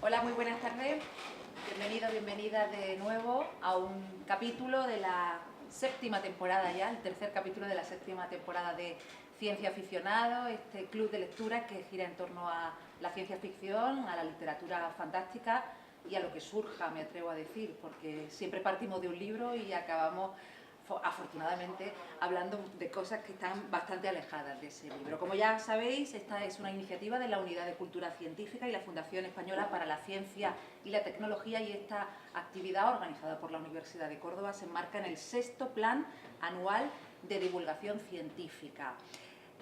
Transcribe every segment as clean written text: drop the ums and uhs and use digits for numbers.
Hola, muy buenas tardes. Bienvenidos, bienvenidas de nuevo a un capítulo de la séptima temporada ya, el tercer capítulo de la séptima temporada de Ciencia Aficionado, este club de lectura que gira en torno a la ciencia ficción, a la literatura fantástica y a lo que surja, me atrevo a decir, porque siempre partimos de un libro y acabamos, afortunadamente, hablando de cosas que están bastante alejadas de ese libro. Como ya sabéis, esta es una iniciativa de la Unidad de Cultura Científica y la Fundación Española para la Ciencia y la Tecnología, y esta actividad organizada por la Universidad de Córdoba se enmarca en el sexto Plan Anual de Divulgación Científica.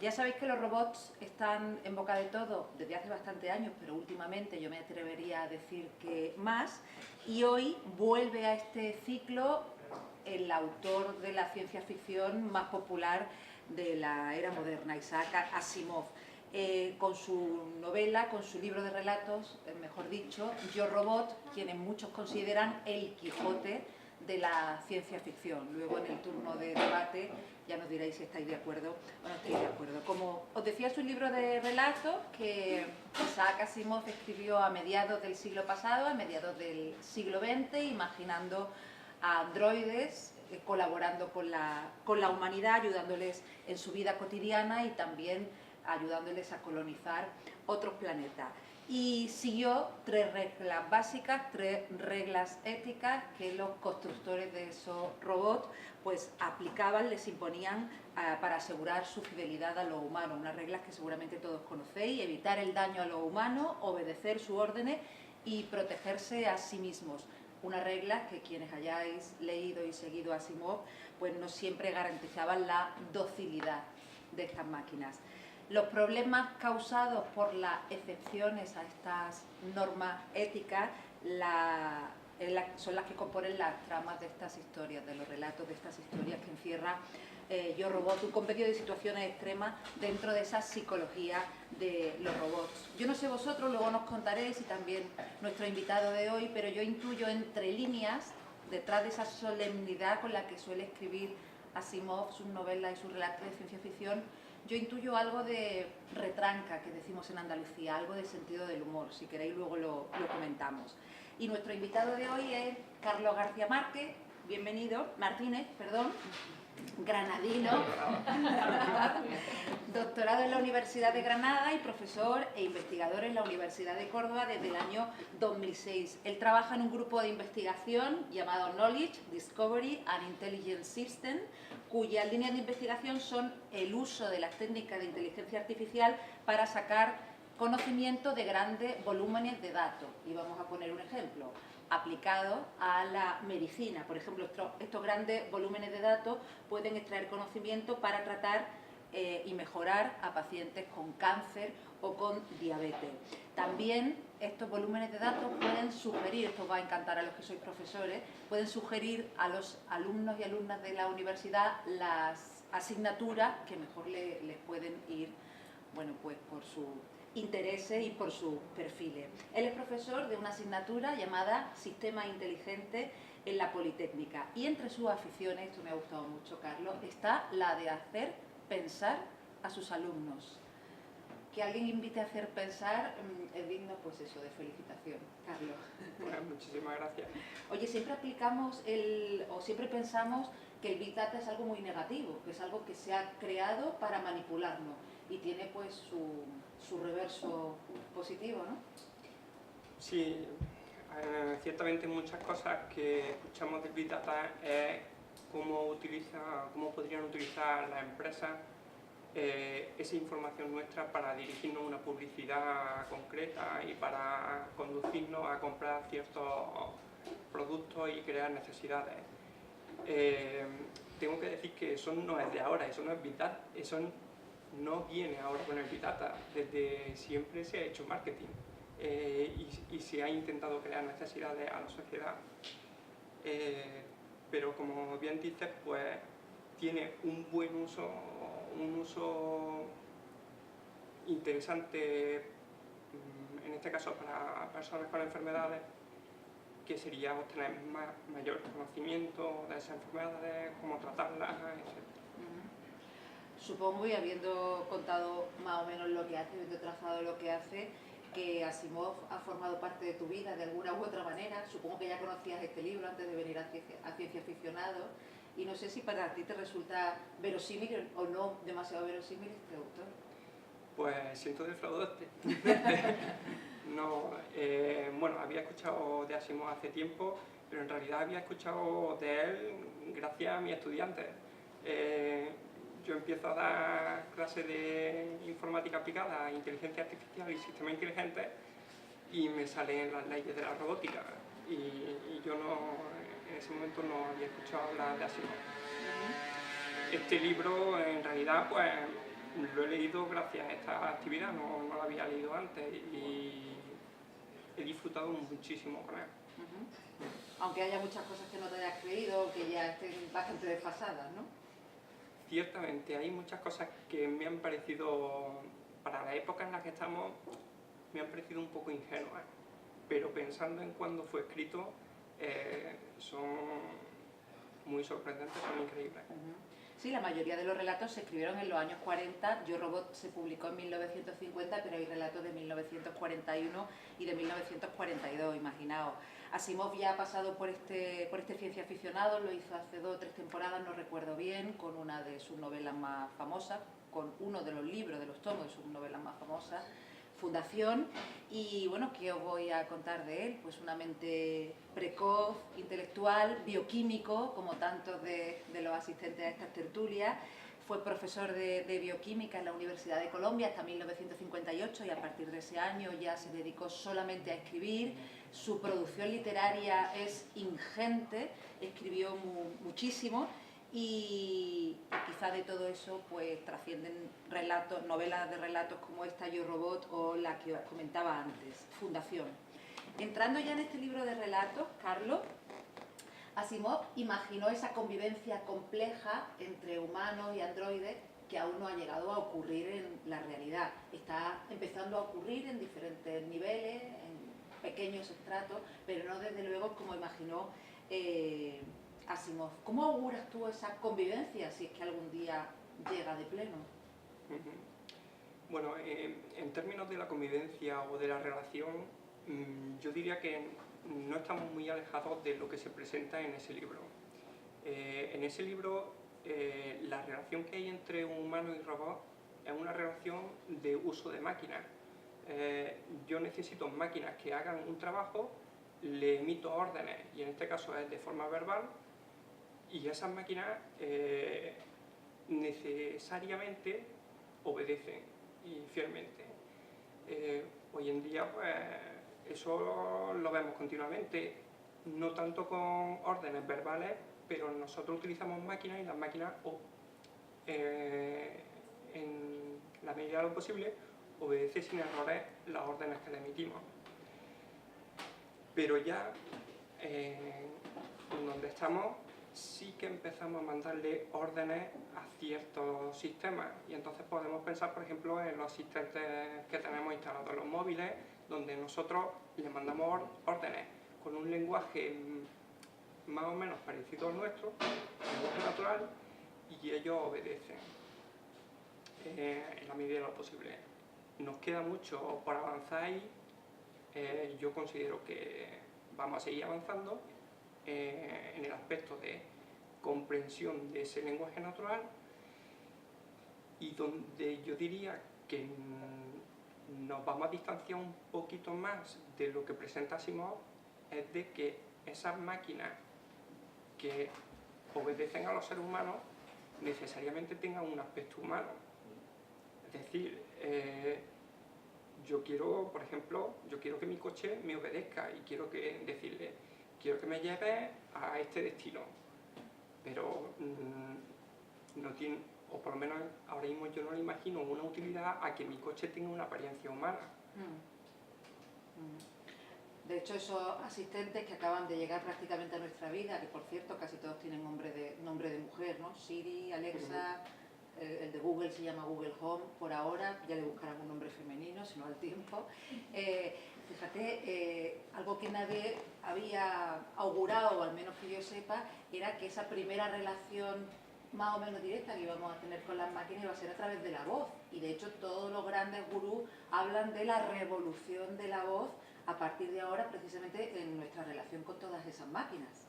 Ya sabéis que los robots están en boca de todo desde hace bastante años, pero últimamente yo me atrevería a decir que más, y hoy vuelve a este ciclo el autor de la ciencia ficción más popular de la era moderna, Isaac Asimov, con su novela, con su libro de relatos, mejor dicho, Yo Robot, quienes muchos consideran el Quijote de la ciencia ficción. Luego en el turno de debate ya nos diréis si estáis de acuerdo o no estáis de acuerdo. Como os decía, es un libro de relatos que Isaac Asimov escribió a mediados del siglo pasado, a mediados del siglo XX, imaginando a androides colaborando con la humanidad, ayudándoles en su vida cotidiana y también ayudándoles a colonizar otros planetas. Y siguió tres reglas básicas, tres reglas éticas que los constructores de esos robots pues aplicaban, les imponían para asegurar su fidelidad a lo humano. Unas reglas que seguramente todos conocéis: evitar el daño a lo humano, obedecer sus órdenes y protegerse a sí mismos. Unas reglas que quienes hayáis leído y seguido a Asimov pues no siempre garantizaban la docilidad de estas máquinas. Los problemas causados por las excepciones a estas normas éticas son las que componen las tramas de estas historias, de los relatos de estas historias que encierra Yo Robot, un compendio de situaciones extremas dentro de esa psicología de los robots. Yo no sé vosotros, luego nos contaréis, y también nuestro invitado de hoy, pero yo intuyo entre líneas, detrás de esa solemnidad con la que suele escribir Asimov sus novelas y sus relatos de ciencia ficción, yo intuyo algo de retranca, que decimos en Andalucía, algo de sentido del humor. Si queréis luego lo comentamos. Y nuestro invitado de hoy es Carlos García Martínez, granadino, doctorado en la Universidad de Granada y profesor e investigador en la Universidad de Córdoba desde el año 2006. Él trabaja en un grupo de investigación llamado Knowledge, Discovery and Intelligence System, cuyas líneas de investigación son el uso de las técnicas de inteligencia artificial para sacar conocimiento de grandes volúmenes de datos. Y vamos a poner un ejemplo aplicado a la medicina. Por ejemplo, estos grandes volúmenes de datos pueden extraer conocimiento para tratar y mejorar a pacientes con cáncer o con diabetes. También estos volúmenes de datos pueden sugerir, esto va a encantar a los que sois profesores, pueden sugerir a los alumnos y alumnas de la universidad las asignaturas que mejor les pueden ir, bueno, pues por su intereses y por sus perfiles. Él es profesor de una asignatura llamada Sistemas Inteligentes en la Politécnica, y entre sus aficiones, esto me ha gustado mucho, Carlos, está la de hacer pensar a sus alumnos. Que alguien invite a hacer pensar es digno, pues eso, de felicitación. Carlos. Bueno, muchísimas gracias. Oye, siempre siempre pensamos que el Big Data es algo muy negativo, que es algo que se ha creado para manipularnos, y tiene pues su reverso positivo, ¿no? Sí, ciertamente muchas cosas que escuchamos del Big Data es cómo podrían utilizar las empresas esa información nuestra para dirigirnos a una publicidad concreta y para conducirnos a comprar ciertos productos y crear necesidades. Tengo que decir que eso no es de ahora, eso no es Big Data, eso no viene ahora con el Big Data. Desde siempre se ha hecho marketing y se ha intentado crear necesidades a la sociedad. Pero como bien dices, pues tiene un buen uso, un uso interesante, en este caso para personas con enfermedades, que sería obtener mayor conocimiento de esas enfermedades, cómo tratarlas, etc. Supongo, y habiendo contado más o menos lo que hace, habiendo trazado lo que hace, que Asimov ha formado parte de tu vida de alguna u otra manera. Supongo que ya conocías este libro antes de venir a Ciencia Aficionado, y no sé si para ti te resulta verosímil o no demasiado verosímil este autor. Pues siento defraudarte. No, bueno, había escuchado de Asimov hace tiempo, pero en realidad había escuchado de él gracias a mis estudiantes. Yo empiezo a dar clases de informática aplicada, inteligencia artificial y sistemas inteligentes, y me salen las leyes de la robótica. Y yo en ese momento no había escuchado hablar de Asimov. Este libro, en realidad, pues lo he leído gracias a esta actividad, no lo había leído antes y he disfrutado muchísimo con él. Aunque haya muchas cosas que no te hayas creído, que ya estén bastante desfasadas, ¿no? Ciertamente, hay muchas cosas que me han parecido, para la época en la que estamos, me han parecido un poco ingenuas, pero pensando en cuándo fue escrito, son muy sorprendentes, son increíbles. Sí, la mayoría de los relatos se escribieron en los años 40, Yo Robot se publicó en 1950, pero hay relatos de 1941 y de 1942, imaginaos. Asimov ya ha pasado por este Ciencia Aficionado, lo hizo hace 2 o 3 temporadas, no recuerdo bien, con una de sus novelas más famosas, con uno de los libros, de los tomos de sus novelas más famosas, Fundación. Y bueno, ¿qué os voy a contar de él? Pues una mente precoz, intelectual, bioquímico, como tantos de los asistentes a estas tertulias. Fue profesor de bioquímica en la Universidad de Colombia hasta 1958 y a partir de ese año ya se dedicó solamente a escribir. Su producción literaria es ingente, escribió muchísimo. Y quizá de todo eso pues trascienden relatos, novelas de relatos como esta Yo Robot o la que os comentaba antes, Fundación. Entrando ya en este libro de relatos, Carlos, Asimov imaginó esa convivencia compleja entre humanos y androides que aún no ha llegado a ocurrir en la realidad. Está empezando a ocurrir en diferentes niveles, en pequeños estratos, pero no desde luego como imaginó Asimov. ¿Cómo auguras tú esa convivencia si es que algún día llega de pleno? Bueno, en términos de la convivencia o de la relación, yo diría que no estamos muy alejados de lo que se presenta en ese libro. En ese libro, la relación que hay entre humano y robot es una relación de uso de máquinas. Yo necesito máquinas que hagan un trabajo, le emito órdenes, y en este caso es de forma verbal, y esas máquinas necesariamente obedecen y fielmente. Hoy en día pues eso lo vemos continuamente, no tanto con órdenes verbales, pero nosotros utilizamos máquinas y las máquinas en la medida de lo posible obedecen sin errores las órdenes que le emitimos. Pero ya donde estamos sí que empezamos a mandarle órdenes a ciertos sistemas y entonces podemos pensar, por ejemplo, en los asistentes que tenemos instalados en los móviles, donde nosotros les mandamos órdenes con un lenguaje más o menos parecido al nuestro, lenguaje natural, y ellos obedecen en la medida de lo posible. Nos queda mucho por avanzar ahí. Yo considero que vamos a seguir avanzando en el aspecto de comprensión de ese lenguaje natural, y donde yo diría que nos vamos a distanciar un poquito más de lo que presenta Asimov es de que esas máquinas que obedecen a los seres humanos necesariamente tengan un aspecto humano. Es decir, yo quiero, por ejemplo, que mi coche me obedezca y quiero decirle, quiero que me lleve a este destino, pero no tiene, o por lo menos ahora mismo yo no le imagino una utilidad a que mi coche tenga una apariencia humana. De hecho, esos asistentes que acaban de llegar prácticamente a nuestra vida, que por cierto casi todos tienen nombre de mujer, ¿no? Siri, Alexa, el de Google se llama Google Home por ahora, ya le buscarán un nombre femenino, si no al tiempo. Fíjate, algo que nadie había augurado, o al menos que yo sepa, era que esa primera relación más o menos directa que íbamos a tener con las máquinas iba a ser a través de la voz, y de hecho todos los grandes grandes gurús hablan de la revolución de la voz a partir de ahora, precisamente en nuestra relación con todas esas máquinas.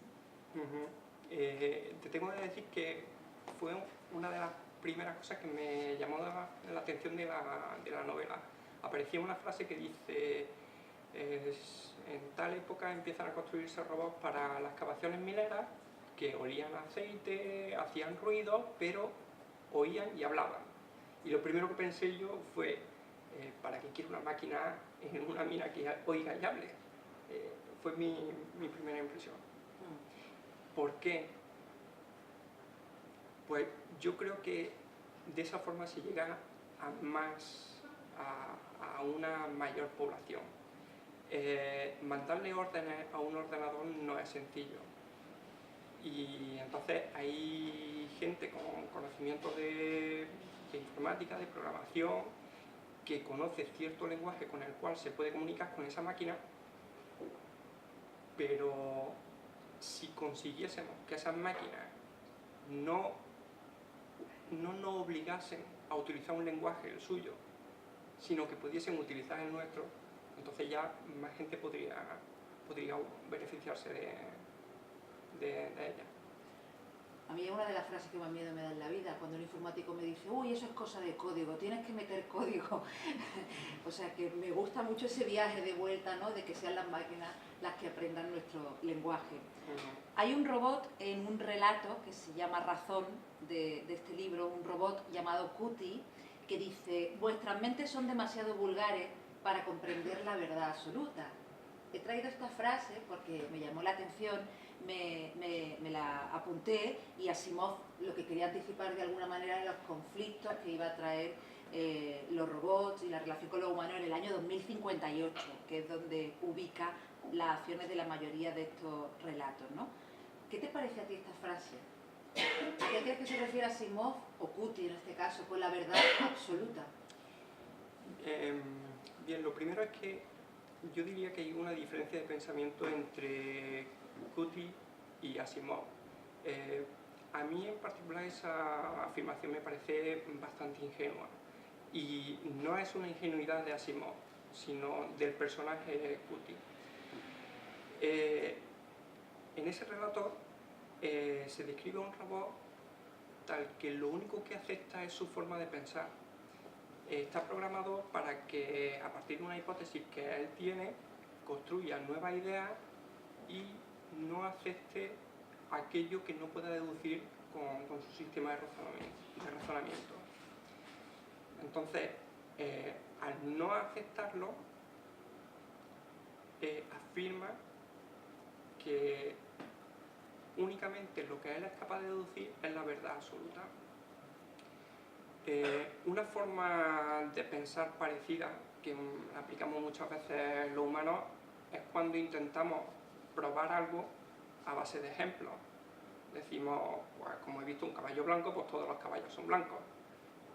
Te tengo que decir que fue una de las primeras cosas que me llamó la atención de la novela. Aparecía una frase que dice: en tal época empiezan a construirse robots para las excavaciones mineras que olían a aceite, hacían ruido, pero oían y hablaban. Y lo primero que pensé yo fue: ¿para qué quiero una máquina en una mina que oiga y hable? Fue mi primera impresión. ¿Por qué? Pues yo creo que de esa forma se llega a una mayor población. Mandarle órdenes a un ordenador no es sencillo. Y entonces hay gente con conocimiento de informática, de programación, que conoce cierto lenguaje con el cual se puede comunicar con esa máquina, pero si consiguiésemos que esas máquinas no nos obligasen a utilizar un lenguaje, el suyo, sino que pudiesen utilizar el nuestro, entonces ya más gente podría beneficiarse de ella. A mí es una de las frases que más miedo me da en la vida, cuando un informático me dice: uy, eso es cosa de código, tienes que meter código. O sea que me gusta mucho ese viaje de vuelta, ¿no? De que sean las máquinas las que aprendan nuestro lenguaje. Hay un robot en un relato que se llama Razón, de este libro, un robot llamado Cutie, que dice: vuestras mentes son demasiado vulgares para comprender la verdad absoluta. He traído esta frase porque me llamó la atención, me la apunté, y Asimov lo que quería anticipar de alguna manera eran los conflictos que iba a traer los robots y la relación con los humanos en el año 2058, que es donde ubica las acciones de la mayoría de estos relatos, ¿no? ¿Qué te parece a ti esta frase? ¿A qué crees que se refiere Asimov, o Cutie en este caso, con la verdad absoluta? Bien, lo primero es que yo diría que hay una diferencia de pensamiento entre Cutie y Asimov. A mí en particular esa afirmación me parece bastante ingenua, y no es una ingenuidad de Asimov, sino del personaje Cutie. En ese relato se describe un robot tal que lo único que acepta es su forma de pensar. Está programado para que, a partir de una hipótesis que él tiene, construya nuevas ideas y no acepte aquello que no pueda deducir con su sistema de razonamiento. Entonces, al no aceptarlo, afirma que únicamente lo que él es capaz de deducir es la verdad absoluta. Una forma de pensar parecida, que aplicamos muchas veces los humanos, es cuando intentamos probar algo a base de ejemplos. Decimos: pues, como he visto un caballo blanco, pues todos los caballos son blancos.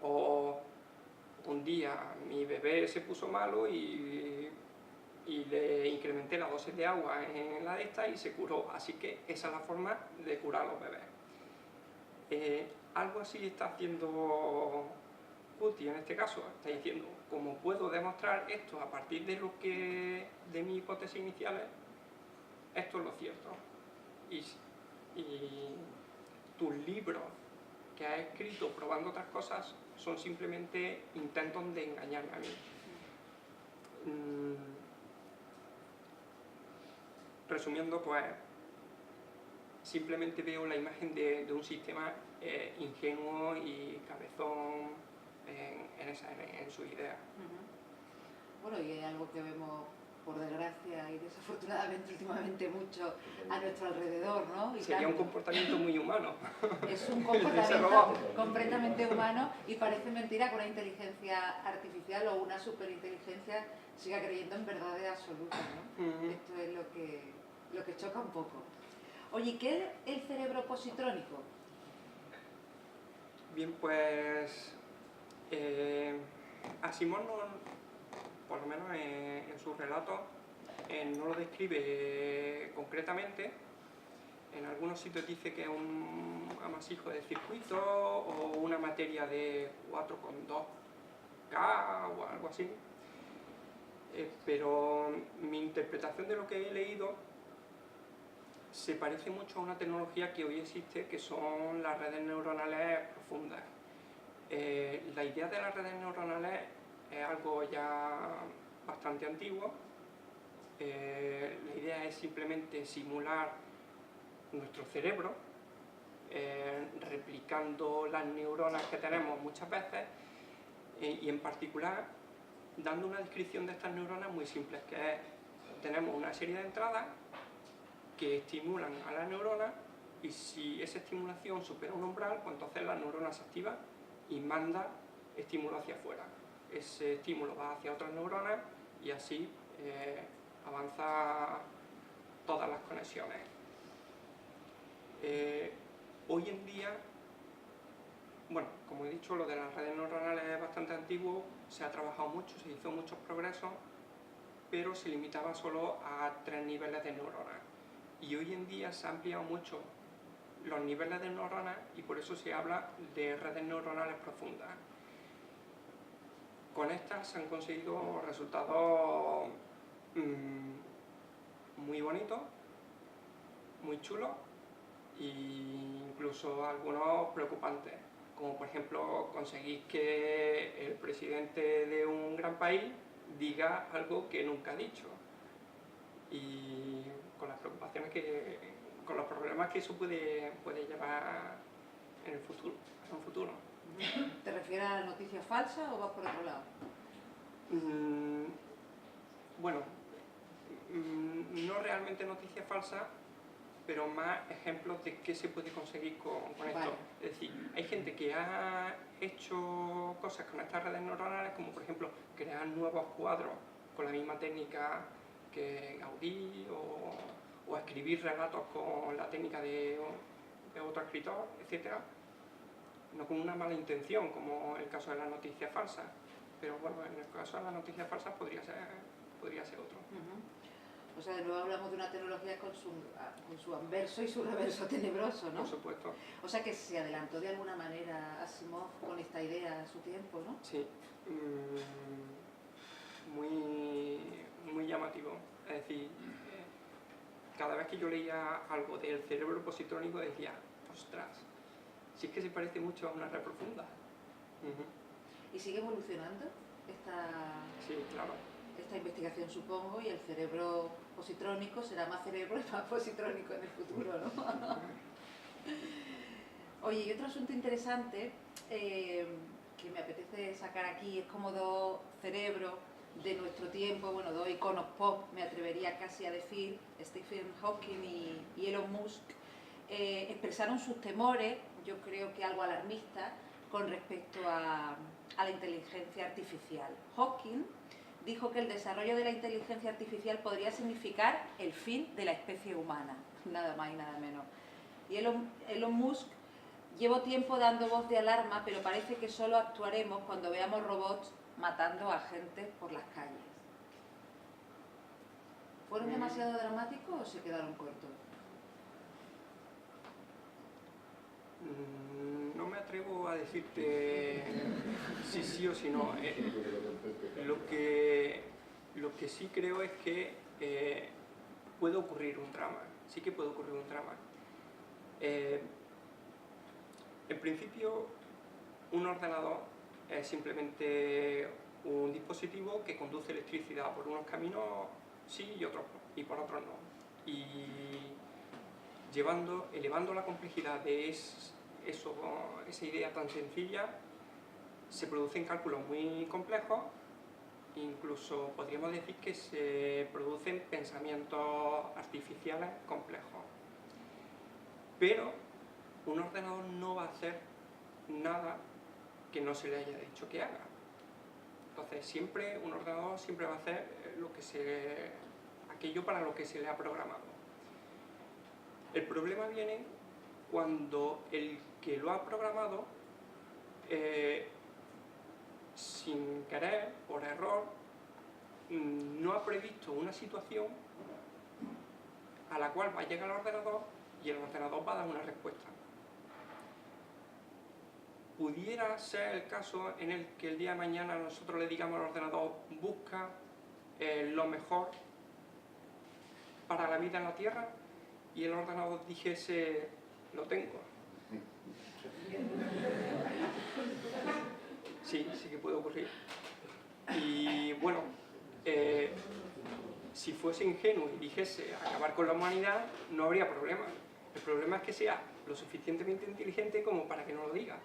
O un día mi bebé se puso malo y le incrementé la dosis de agua en la de esta y se curó. Así que esa es la forma de curar a los bebés. Algo así está haciendo Cutie en este caso. Está diciendo: como puedo demostrar esto a partir de mis hipótesis iniciales, esto es lo cierto. Y tus libros que has escrito probando otras cosas son simplemente intentos de engañarme a mí. Resumiendo, pues simplemente veo la imagen de un sistema ingenuo y cabezón en su idea. Bueno, y es algo que vemos, por desgracia y desafortunadamente últimamente, mucho a nuestro alrededor, ¿no? Y sería un comportamiento muy humano. Es un comportamiento completamente humano, y parece mentira que una inteligencia artificial o una superinteligencia siga creyendo en verdades absolutas, ¿no? Esto es lo que choca un poco. Oye, ¿qué es el cerebro positrónico? Bien, pues Asimov, por lo menos en sus relatos, no lo describe concretamente. En algunos sitios dice que es un amasijo de circuitos o una materia de 4,2 K o algo así. Pero mi interpretación de lo que he leído se parece mucho a una tecnología que hoy existe, que son las redes neuronales profundas. La idea de las redes neuronales es algo ya bastante antiguo. La idea es simplemente simular nuestro cerebro, replicando las neuronas que tenemos muchas veces, y en particular dando una descripción de estas neuronas muy simples, que es, tenemos una serie de entradas que estimulan a la neurona, y si esa estimulación supera un umbral, pues entonces la neurona se activa y manda estímulo hacia afuera. Ese estímulo va hacia otras neuronas y así avanza todas las conexiones. Hoy en día, bueno, como he dicho, lo de las redes neuronales es bastante antiguo, se ha trabajado mucho, se hizo muchos progresos, pero se limitaba solo a 3 niveles de neuronas. Y hoy en día se han ampliado mucho los niveles de neuronas y por eso se habla de redes neuronales profundas. Con estas se han conseguido resultados muy bonitos, muy chulos e incluso algunos preocupantes, como por ejemplo conseguir que el presidente de un gran país diga algo que nunca ha dicho, y con las preocupaciones con los problemas que eso puede llevar en el futuro, en un futuro. ¿Te refieres a la noticia falsa o vas por otro lado? Bueno, no realmente noticia falsa, pero más ejemplos de qué se puede conseguir con esto. Vale. Es decir, hay gente que ha hecho cosas con estas redes neuronales, como por ejemplo crear nuevos cuadros con la misma técnica que Gaudí, o escribir relatos con la técnica de otro escritor, etc. No con una mala intención, como el caso de las noticias falsas, pero bueno, en el caso de las noticias falsas podría ser otro. O sea, de nuevo hablamos de una tecnología con su anverso y su reverso tenebroso, ¿no? Por supuesto. O sea que se adelantó de alguna manera Asimov con esta idea a su tiempo, ¿no? Sí, muy llamativo. Es decir, cada vez que yo leía algo del cerebro positrónico decía, ostras, si es que se parece mucho a una red profunda. ¿Y sigue evolucionando Sí, claro. esta investigación, supongo, y el cerebro positrónico será más cerebro y más positrónico en el futuro, ¿no? Oye, y otro asunto interesante que me apetece sacar aquí es como dos cerebros de nuestro tiempo, bueno, dos iconos pop, me atrevería casi a decir, Stephen Hawking y Elon Musk, expresaron sus temores, yo creo que algo alarmistas, con respecto a la inteligencia artificial. Hawking dijo que el desarrollo de la inteligencia artificial podría significar el fin de la especie humana, nada más y nada menos. Y Elon Musk: llevo tiempo dando voz de alarma, pero parece que solo actuaremos cuando veamos robots matando a gente por las calles. ¿Fueron demasiado dramáticos o se quedaron cortos? No me atrevo a decirte si sí o si no. Lo que sí creo es que puede ocurrir un drama. Sí que puede ocurrir un drama. En principio, un ordenador es simplemente un dispositivo que conduce electricidad por unos caminos sí y por otros no. Y elevando la complejidad de esa idea tan sencilla, se producen cálculos muy complejos, incluso podríamos decir que se producen pensamientos artificiales complejos. Pero un ordenador no va a hacer nada que no se le haya dicho que haga. Entonces, un ordenador siempre va a hacer aquello para lo que se le ha programado. El problema viene cuando el que lo ha programado, sin querer, por error, no ha previsto una situación a la cual va a llegar el ordenador y el ordenador va a dar una respuesta. pudiera ser el caso en el que el día de mañana nosotros le digamos al ordenador busca lo mejor para la vida en la Tierra y el ordenador dijese lo tengo. Sí, sí que puede ocurrir. Y bueno, si fuese ingenuo y dijese acabar con la humanidad, no habría problema. El problema es que sea lo suficientemente inteligente como para que no lo diga.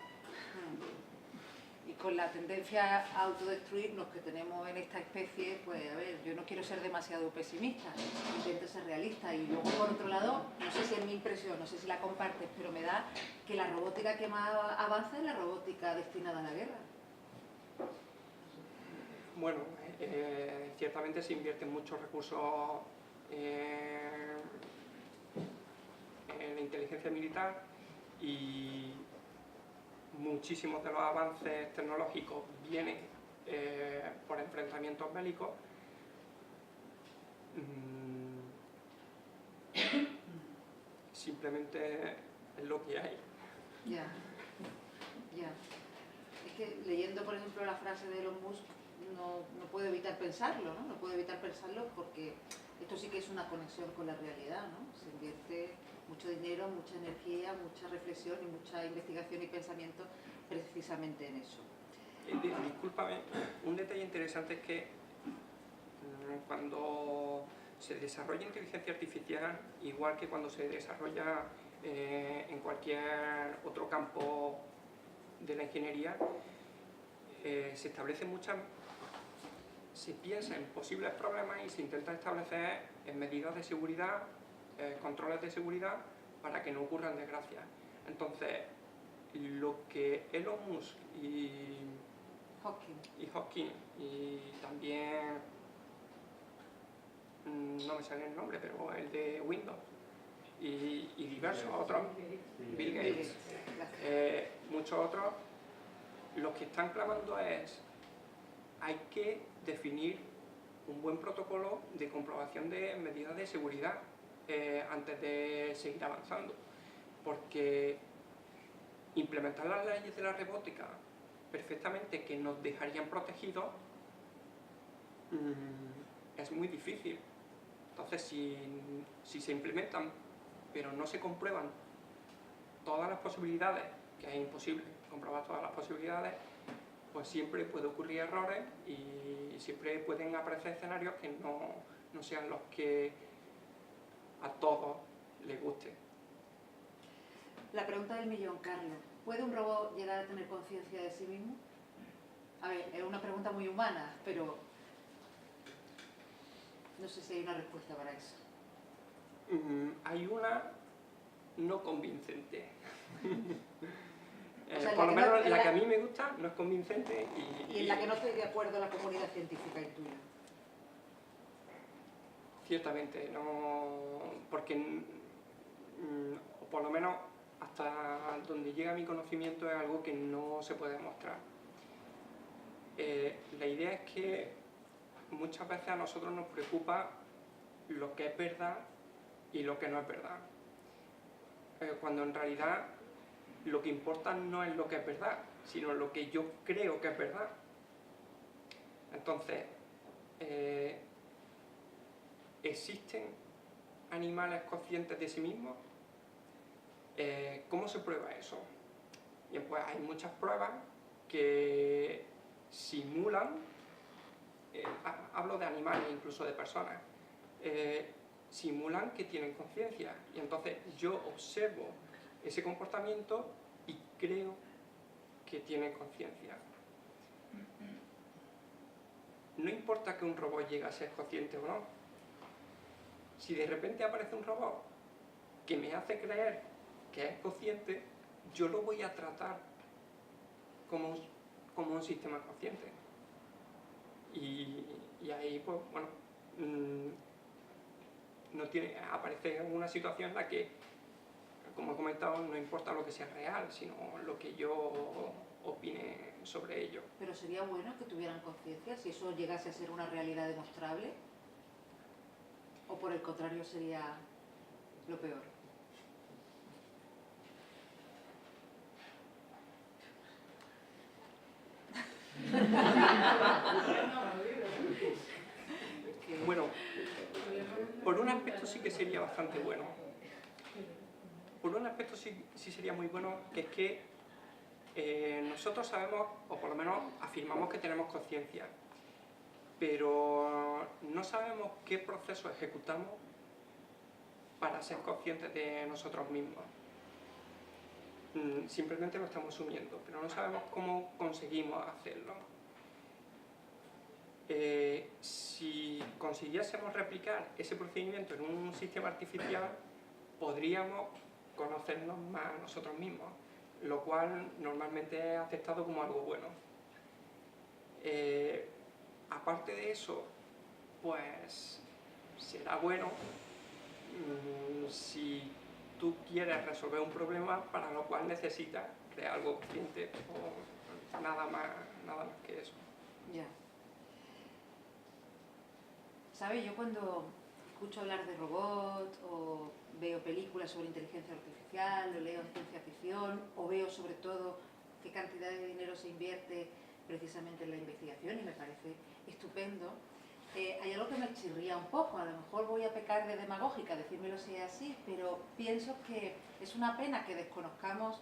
Y con la tendencia a autodestruirnos que tenemos en esta especie, pues a ver, yo no quiero ser demasiado pesimista, intento ser realista. Y luego por otro lado, no sé si es mi impresión, no sé si la compartes, pero me da que la robótica que más avanza es la robótica destinada a la guerra. Bueno, ciertamente se invierten muchos recursos en la inteligencia militar y muchísimos de los avances tecnológicos vienen por enfrentamientos bélicos. Simplemente es lo que hay. Ya, ya. Es que leyendo, por ejemplo, la frase de Elon Musk, no puedo evitar pensarlo, ¿no? No puedo evitar pensarlo porque esto sí que es una conexión con la realidad, ¿no? Se invierte mucho dinero, mucha energía, mucha reflexión y mucha investigación y pensamiento precisamente en eso. Discúlpame, un detalle interesante es que cuando se desarrolla inteligencia artificial, igual que cuando se desarrolla en cualquier otro campo de la ingeniería, se establecen se piensa en posibles problemas y se intenta establecer medidas de seguridad, controles de seguridad para que no ocurran desgracias. Entonces, lo que Elon Musk y Hawking y también, no me sale el nombre, pero el de Windows y diversos otros, Bill Gates, muchos otros, lo que están clamando es hay que definir un buen protocolo de comprobación de medidas de seguridad antes de seguir avanzando, porque implementar las leyes de la robótica perfectamente que nos dejarían protegidos es muy difícil. Entonces, si se implementan pero no se comprueban todas las posibilidades, que es imposible comprobar todas las posibilidades, pues siempre puede ocurrir errores y siempre pueden aparecer escenarios que no sean los que a todos les guste. La pregunta del millón, Carlos. ¿Puede un robot llegar a tener conciencia de sí mismo? A ver, es una pregunta muy humana, pero no sé si hay una respuesta para eso. Hay una no convincente. O sea, por lo menos la que a mí me gusta no es convincente y en la que no estoy de acuerdo la comunidad científica y tuya. Ciertamente, no, porque o por lo menos hasta donde llega mi conocimiento es algo que no se puede demostrar. La idea es que muchas veces a nosotros nos preocupa lo que es verdad y lo que no es verdad. Cuando en realidad lo que importa no es lo que es verdad, sino lo que yo creo que es verdad. Entonces, ¿existen animales conscientes de sí mismos? ¿Cómo se prueba eso? Bien, pues hay muchas pruebas que simulan, hablo de animales, incluso de personas, simulan que tienen conciencia. Y entonces yo observo ese comportamiento y creo que tiene conciencia. No importa que un robot llegue a ser consciente o no. Si de repente aparece un robot que me hace creer que es consciente, yo lo voy a tratar como un sistema consciente. Y ahí, pues, bueno, aparece una situación en la que, como he comentado, no importa lo que sea real, sino lo que yo opine sobre ello. Pero sería bueno que tuvieran conciencia si eso llegase a ser una realidad demostrable, o por el contrario sería lo peor. sí que sería bastante bueno. Por un aspecto sí sería muy bueno, que es que nosotros sabemos, o por lo menos afirmamos que tenemos conciencia, pero no sabemos qué proceso ejecutamos para ser conscientes de nosotros mismos. Simplemente lo estamos asumiendo, pero no sabemos cómo conseguimos hacerlo. Si consiguiésemos replicar ese procedimiento en un sistema artificial, podríamos conocernos más a nosotros mismos, lo cual normalmente es aceptado como algo bueno. Aparte de eso, pues será bueno si tú quieres resolver un problema para lo cual necesitas crear algo consciente o nada más que eso. Ya. ¿Sabes? Yo cuando escucho hablar de robots o veo películas sobre inteligencia artificial, o leo ciencia ficción, o veo sobre todo qué cantidad de dinero se invierte precisamente en la investigación, y me parece estupendo, hay algo que me chirría un poco. A lo mejor voy a pecar de demagógica, decírmelo si es así, pero pienso que es una pena que desconozcamos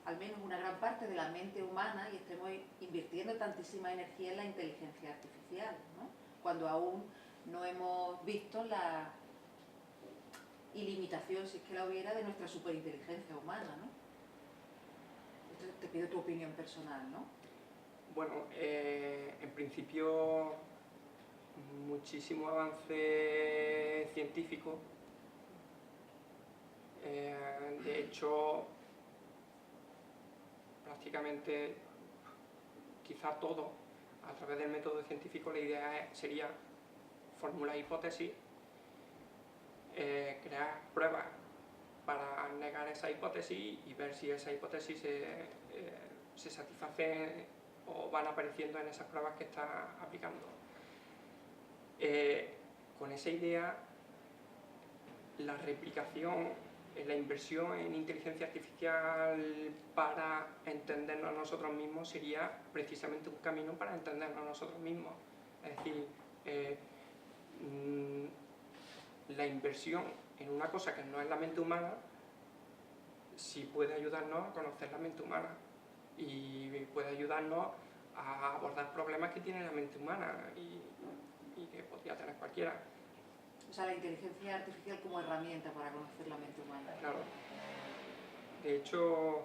al menos una gran parte de la mente humana y estemos invirtiendo tantísima energía en la inteligencia artificial, ¿no? Cuando aún no hemos visto la ilimitación, si es que la hubiera, de nuestra superinteligencia humana, ¿no? Esto te pido tu opinión personal, ¿no? Bueno, en principio muchísimo avance científico. De hecho, prácticamente quizá todo, a través del método científico, la idea sería formular hipótesis, crear pruebas para negar esa hipótesis y ver si esa hipótesis se satisface o van apareciendo en esas pruebas que está aplicando. Con esa idea, la replicación, la inversión en inteligencia artificial para entendernos a nosotros mismos sería precisamente un camino para entendernos a nosotros mismos. Es decir, la inversión en una cosa que no es la mente humana sí puede ayudarnos a conocer la mente humana y puede ayudarnos a abordar problemas que tiene la mente humana y que podría tener cualquiera. O sea, la inteligencia artificial como herramienta para conocer la mente humana. Claro. De hecho,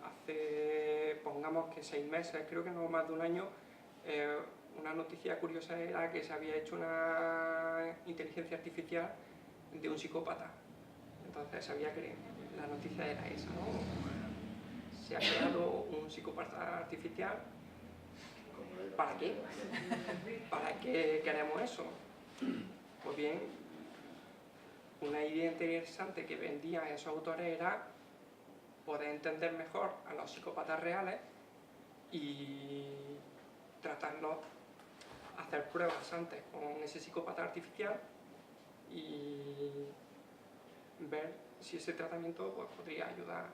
hace, pongamos que 6 meses, creo que no más de un año, una noticia curiosa era que se había hecho una inteligencia artificial de un psicópata. Entonces sabía que la noticia era esa, ¿no? Se ha creado un psicópata artificial. ¿Para qué? ¿Para qué queremos eso? Pues bien, una idea interesante que vendían esos autores era poder entender mejor a los psicópatas reales y tratarlos, hacer pruebas antes con ese psicópata artificial y ver si ese tratamiento pues, podría ayudar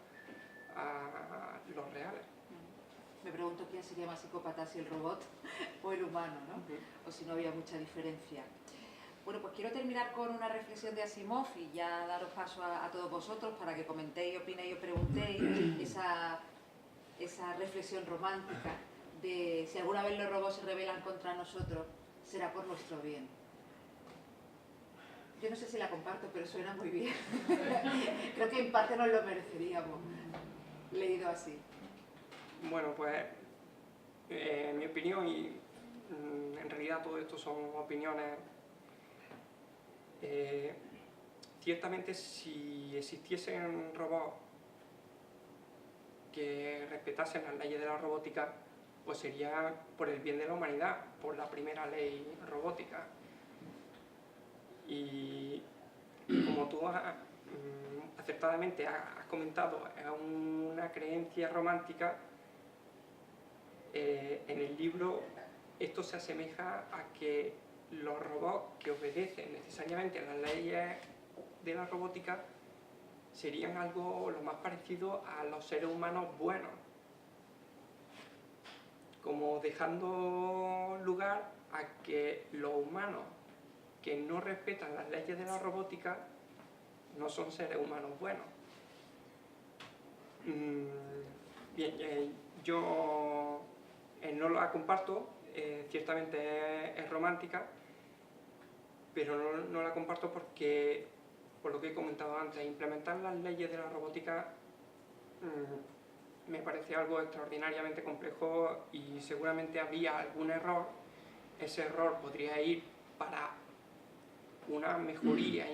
a los reales. Me pregunto quién sería más psicópata, si el robot o el humano, ¿no? O si no había mucha diferencia. Bueno, pues quiero terminar con una reflexión de Asimov y ya daros paso a todos vosotros para que comentéis, opinéis o preguntéis esa reflexión romántica de si alguna vez los robots se rebelan contra nosotros, será por nuestro bien. Yo no sé si la comparto, pero suena muy bien. Creo que en parte nos lo mereceríamos, leído así. Bueno, pues en mi opinión, y en realidad todo esto son opiniones, ciertamente si existiesen robots que respetasen las leyes de la robótica, pues sería por el bien de la humanidad, por la primera ley robótica. Y como tú acertadamente has comentado, es una creencia romántica. En el libro esto se asemeja a que los robots que obedecen necesariamente a las leyes de la robótica serían algo lo más parecido a los seres humanos buenos, como dejando lugar a que los humanos que no respetan las leyes de la robótica no son seres humanos buenos. Bien, yo no la comparto, ciertamente es romántica, pero no la comparto porque, por lo que he comentado antes, implementar las leyes de la robótica me parece algo extraordinariamente complejo y seguramente habría algún error. Ese error podría ir para una mejoría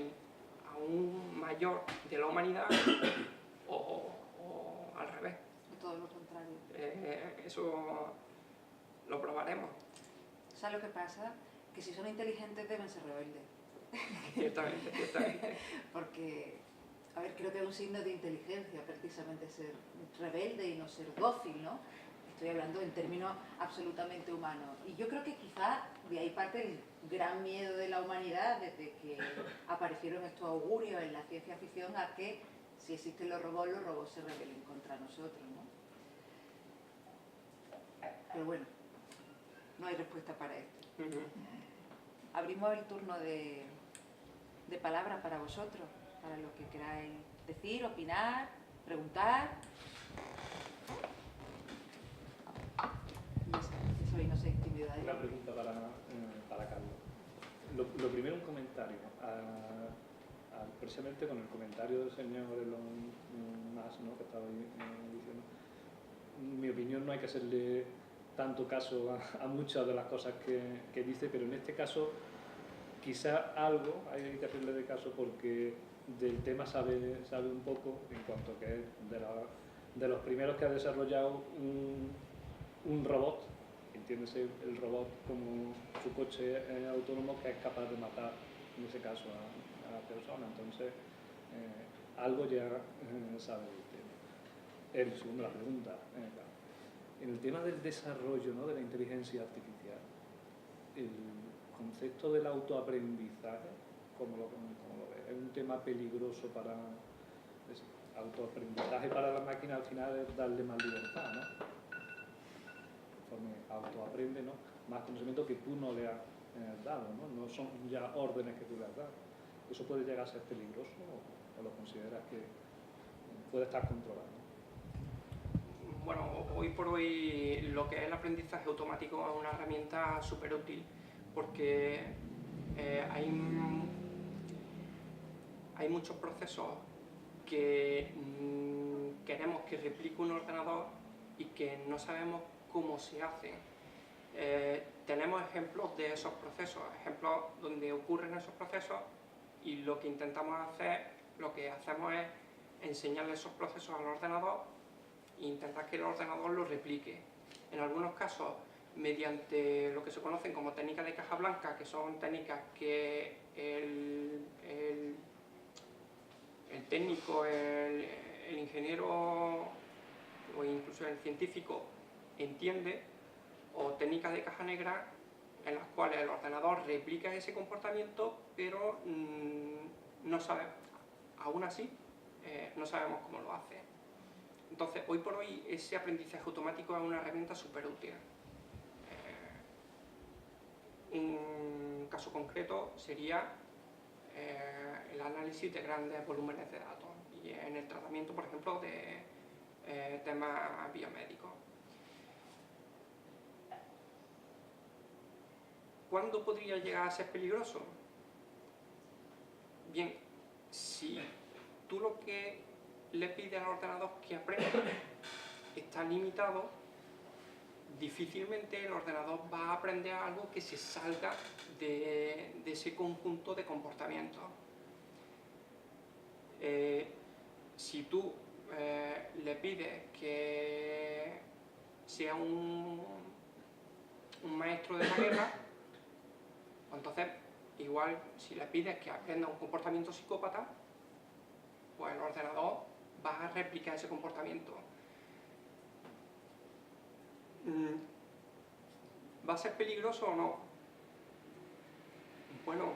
aún mayor de la humanidad o al revés. O todo lo contrario. Eso lo probaremos. ¿Sabes lo que pasa? Que si son inteligentes deben ser rebeldes. Ciertamente, ciertamente. Porque, a ver, creo que es un signo de inteligencia precisamente ser rebelde y no ser dócil, ¿no? Estoy hablando en términos absolutamente humanos. Y yo creo que quizá de ahí parte el gran miedo de la humanidad desde que aparecieron estos augurios en la ciencia ficción a que si existen los robots se rebelen contra nosotros, ¿no? Pero bueno, no hay respuesta para esto. Abrimos el turno de palabras para vosotros, para lo que queráis decir, opinar, preguntar. Eso ahí no sé, intimidad. Una pregunta para Carlos. Lo primero, un comentario. Precisamente con el comentario del señor Elon Musk, ¿no?, que estaba diciendo. Mi opinión, no hay que hacerle tanto caso a muchas de las cosas que dice, pero en este caso quizá algo hay que hacerle de caso porque del tema sabe un poco, en cuanto a que es de los primeros que ha desarrollado un robot, entiéndese el robot como su coche autónomo que es capaz de matar, en ese caso, a la persona. Entonces, algo ya sabe del tema. Segundo, la pregunta. En el tema del desarrollo, ¿no?, de la inteligencia artificial, el concepto del autoaprendizaje, ¿cómo lo ves? Es un tema peligroso para autoaprendizaje para la máquina. Al final es darle más libertad, ¿no? Conforme autoaprende, ¿no?, más conocimiento que tú no le has dado, ¿no? No son ya órdenes que tú le has dado. ¿Eso puede llegar a ser peligroso o lo consideras que puede estar controlado? Bueno, hoy por hoy lo que es el aprendizaje automático es una herramienta súper útil porque hay muchos procesos que queremos que replique un ordenador y que no sabemos cómo se hacen. Tenemos ejemplos de esos procesos, ejemplos donde ocurren esos procesos y lo que intentamos hacer, lo que hacemos es enseñarle esos procesos al ordenador e intentar que el ordenador lo replique. En algunos casos, mediante lo que se conocen como técnicas de caja blanca, que son técnicas que el técnico, el ingeniero o incluso el científico entiende, o técnicas de caja negra en las cuales el ordenador replica ese comportamiento, pero no sabe, aún así no sabemos cómo lo hace. Entonces, hoy por hoy, ese aprendizaje automático es una herramienta súper útil. Un caso concreto sería el análisis de grandes volúmenes de datos y en el tratamiento, por ejemplo, de temas biomédicos. ¿Cuándo podría llegar a ser peligroso? Bien, si tú lo que le pides al ordenador que aprenda está limitado, difícilmente el ordenador va a aprender algo que se salga de ese conjunto de comportamientos. Si tú le pides que sea un maestro de la guerra, entonces igual si le pides que aprenda un comportamiento psicópata, pues el ordenador va a replicar ese comportamiento. ¿Va a ser peligroso o no? Bueno,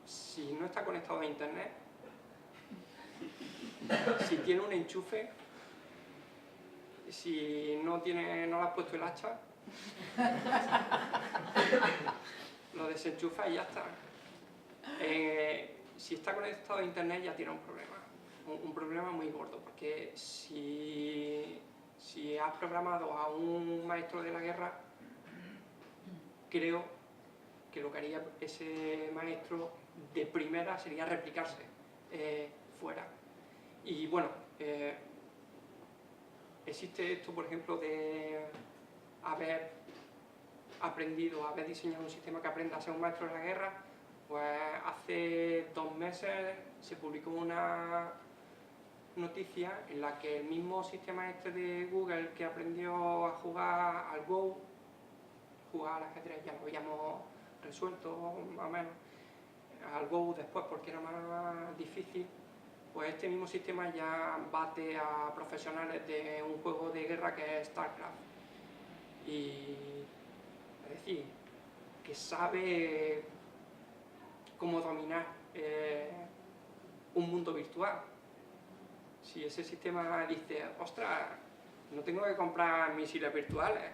si no está conectado a internet, si tiene un enchufe, si no le has puesto el hacha, lo desenchufa y ya está. Si está conectado a internet ya tiene un problema muy gordo, porque si has programado a un maestro de la guerra, creo que lo que haría ese maestro de primera sería replicarse fuera. Y bueno, existe esto, por ejemplo, de haber diseñado un sistema que aprenda a ser un maestro de la guerra. Pues hace 2 meses se publicó una noticia en la que el mismo sistema este de Google que aprendió a jugar al Go, jugar al ajedrez ya lo habíamos resuelto más o menos, al Go después porque era más difícil, pues este mismo sistema ya bate a profesionales de un juego de guerra que es StarCraft. Y es decir, que sabe cómo dominar un mundo virtual. Si ese sistema dice, ostras, no tengo que comprar misiles virtuales,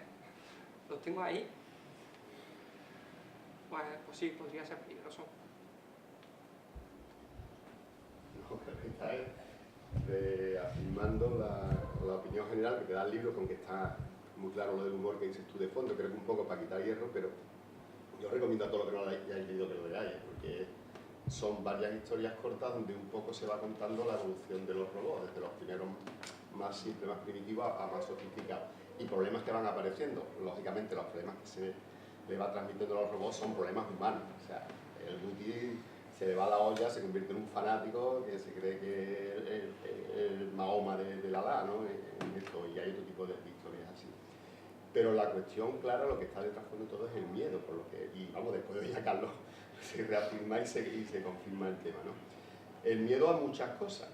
los tengo ahí, pues sí, podría ser peligroso. No, esta es afirmando la opinión general que te da el libro, con que está muy claro lo del humor que dices tú de fondo, creo que un poco para quitar hierro, pero yo recomiendo a todos los que no lo hayáis leído que lo leáis, porque son varias historias cortas donde un poco se va contando la evolución de los robots, desde los primeros más simples, más primitivos, a más sofisticados, y problemas que van apareciendo. Lógicamente los problemas que se le va transmitiendo a los robots son problemas humanos, o sea, el Guti se le va la olla, se convierte en un fanático que se cree que es el Mahoma de Alá, ¿no? Y hay otro tipo de historias así. Pero la cuestión, claro, lo que está detrás de todo es el miedo, por lo que, y vamos, después de oír a Carlos, se reafirma y se confirma el tema, ¿no? El miedo a muchas cosas,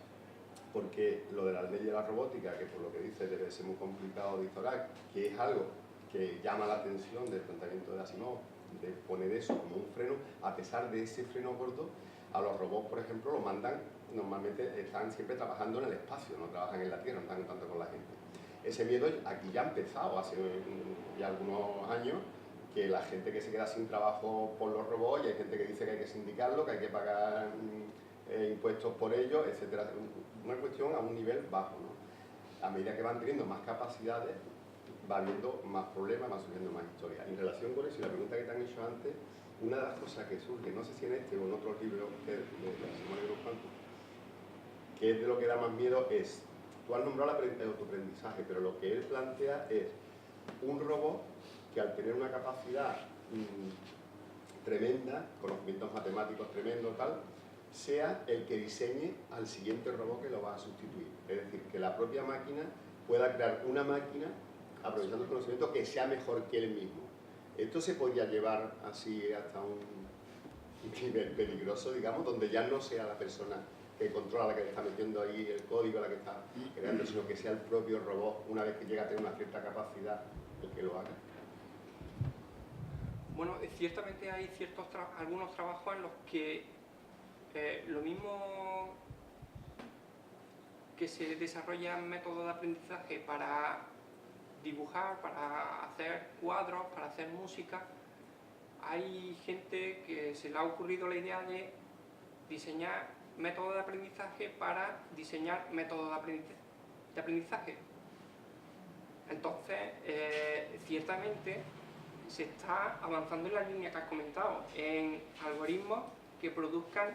porque lo de las leyes de la robótica, que por lo que dice debe ser muy complicado de Isaac, que es algo que llama la atención del planteamiento de Asimov, de poner eso como un freno, a pesar de ese freno corto, a los robots, por ejemplo, lo mandan, normalmente están siempre trabajando en el espacio, no trabajan en la Tierra, no están tanto con la gente. Ese miedo aquí ya ha empezado hace ya algunos años, que la gente que se queda sin trabajo por los robots, y hay gente que dice que hay que sindicarlo, que hay que pagar impuestos por ello, etcétera. Una cuestión a un nivel bajo, ¿no? A medida que van teniendo más capacidades, va habiendo más problemas, va surgiendo más historias. En relación con eso, y la pregunta que te han hecho antes, una de las cosas que surge, no sé si en este o en otro libro de Simón de los Cuantos, que es de lo que da más miedo, es, tú has nombrado el autoaprendizaje, pero lo que él plantea es un robot que al tener una capacidad tremenda, conocimientos matemáticos tremendos, tal, sea el que diseñe al siguiente robot que lo va a sustituir. Es decir, que la propia máquina pueda crear una máquina aprovechando el conocimiento que sea mejor que él mismo. Esto se podría llevar así hasta un nivel peligroso, digamos, donde ya no sea la persona que controla, la que le está metiendo ahí el código, la que está creando, sino que sea el propio robot, una vez que llega a tener una cierta capacidad, el que lo haga. Bueno, ciertamente hay algunos trabajos en los que lo mismo que se desarrollan métodos de aprendizaje para dibujar, para hacer cuadros, para hacer música, hay gente que se le ha ocurrido la idea de diseñar métodos de aprendizaje para diseñar métodos de aprendizaje. Entonces, ciertamente se está avanzando en la línea que has comentado, en algoritmos que produzcan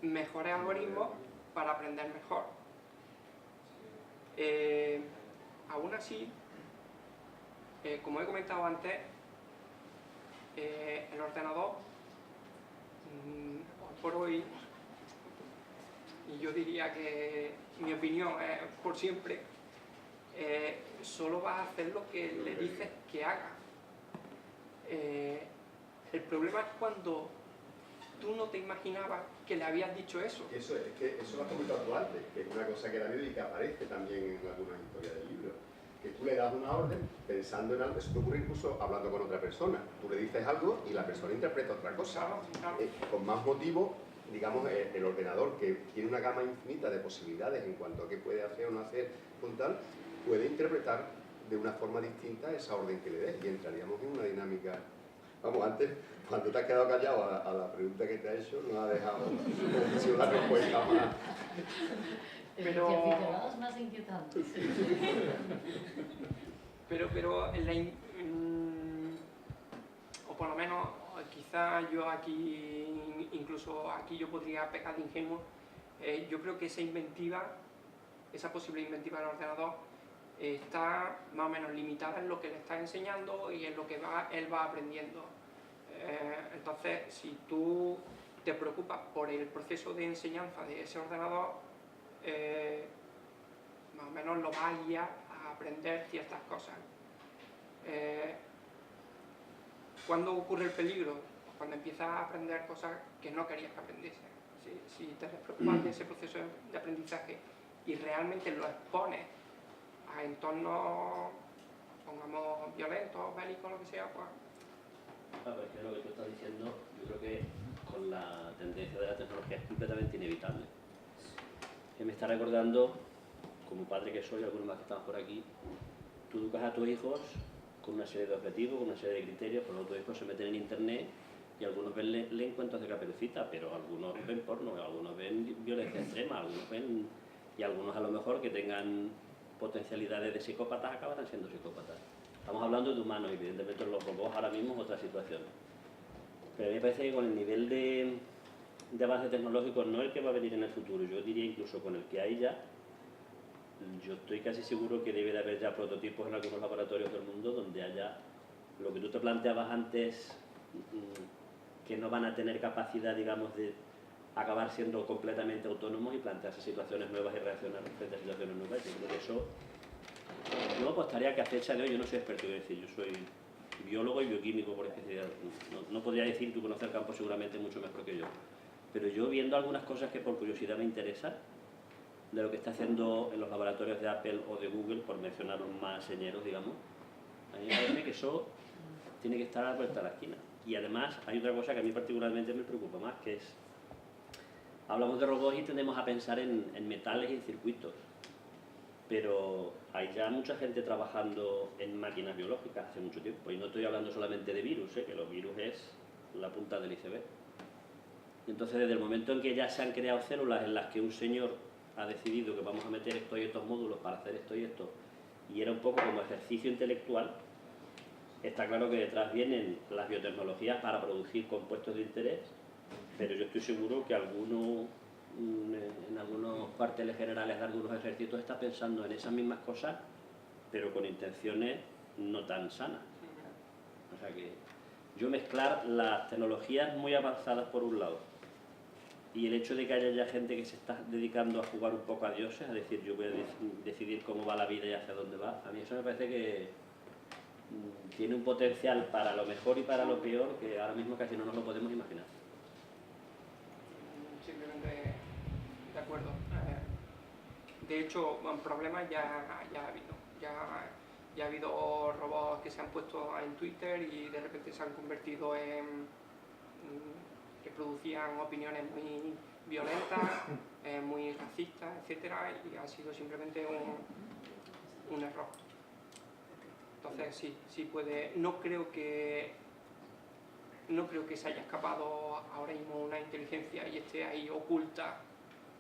mejores algoritmos para aprender mejor. Aún así, como he comentado antes, el ordenador, hoy por hoy, y yo diría que mi opinión es por siempre, solo va a hacer lo que le dices que haga. El problema es cuando tú no te imaginabas que le habías dicho eso. Eso es que eso lo has comentado tú antes, que es una cosa que da miedo y que aparece también en algunas historias del libro. Que tú le das una orden pensando en algo, eso te ocurre incluso hablando con otra persona. Tú le dices algo y la persona interpreta otra cosa. Claro. Con más motivo, digamos, el ordenador, que tiene una gama infinita de posibilidades en cuanto a qué puede hacer o no hacer con tal, puede interpretar de una forma distinta esa orden que le des, y entraríamos en una dinámica Vamos, antes, cuando te has quedado callado a la pregunta que te ha hecho, no ha dejado si una respuesta más. Pero- Aficionados más inquietantes. Pero o por lo menos, quizá yo aquí, incluso aquí yo podría pecar de ingenuo. Yo creo que esa inventiva, esa posible inventiva del ordenador, está más o menos limitada en lo que le estás enseñando y en lo que él va aprendiendo. Entonces, si tú te preocupas por el proceso de enseñanza de ese ordenador, más o menos lo va a guiar a aprender ciertas cosas. ¿Cuándo ocurre el peligro? Cuando empiezas a aprender cosas que no querías que aprendiese. Si te preocupas de ese proceso de aprendizaje y realmente lo expones a entornos, pongamos, violentos, bélicos, lo que sea, pues... Claro, es que lo que tú estás diciendo, yo creo que con la tendencia de la tecnología es completamente inevitable. Que me está recordando, como padre que soy, algunos más que estamos por aquí, tú educas a tus hijos con una serie de objetivos, con una serie de criterios, por lo que tus hijos se meten en internet y algunos leen cuentos de Caperucita, pero algunos ven porno, algunos ven violencia extrema, algunos ven... y algunos a lo mejor que tengan potencialidades de psicópatas acabarán siendo psicópatas. Estamos hablando de humanos, evidentemente los robots ahora mismo es otra situación. Pero a mí me parece que con el nivel de avance tecnológico, no el que va a venir en el futuro, yo diría incluso con el que hay ya, yo estoy casi seguro que debe de haber ya prototipos en algunos laboratorios del mundo donde haya lo que tú te planteabas antes, que no van a tener capacidad, digamos, de acabar siendo completamente autónomos y plantearse situaciones nuevas y reaccionar frente a situaciones nuevas. Yo creo que eso, yo apostaría que a fecha de hoy, yo no soy experto, es decir, yo soy biólogo y bioquímico por especialidad, no podría decir, tú conoces el campo seguramente mucho mejor que yo, pero yo viendo algunas cosas que por curiosidad me interesan, de lo que está haciendo en los laboratorios de Apple o de Google, por mencionar los más señeros, digamos, a mí me parece que eso tiene que estar a la vuelta de la esquina. Y además hay otra cosa que a mí particularmente me preocupa más, que es, hablamos de robots y tendemos a pensar en metales y en circuitos, pero hay ya mucha gente trabajando en máquinas biológicas hace mucho tiempo, y no estoy hablando solamente de virus, que los virus es la punta del iceberg. Entonces, desde el momento en que ya se han creado células en las que un señor ha decidido que vamos a meter estos y estos módulos para hacer esto y esto, y era un poco como ejercicio intelectual, está claro que detrás vienen las biotecnologías para producir compuestos de interés, pero yo estoy seguro que alguno, en algunos cuarteles generales de algunos ejércitos está pensando en esas mismas cosas, pero con intenciones no tan sanas. O sea que yo mezclar las tecnologías muy avanzadas por un lado y el hecho de que haya ya gente que se está dedicando a jugar un poco a dioses, a decir yo voy a decidir cómo va la vida y hacia dónde va, a mí eso me parece que tiene un potencial para lo mejor y para lo peor que ahora mismo casi no nos lo podemos imaginar. Simplemente de acuerdo. De hecho, problemas ya ha habido. Ya ha habido robots que se han puesto en Twitter y de repente se han convertido en... que producían opiniones muy violentas, muy racistas, etcétera, y ha sido simplemente un error. Entonces sí puede. No creo que se haya escapado ahora mismo una inteligencia y esté ahí oculta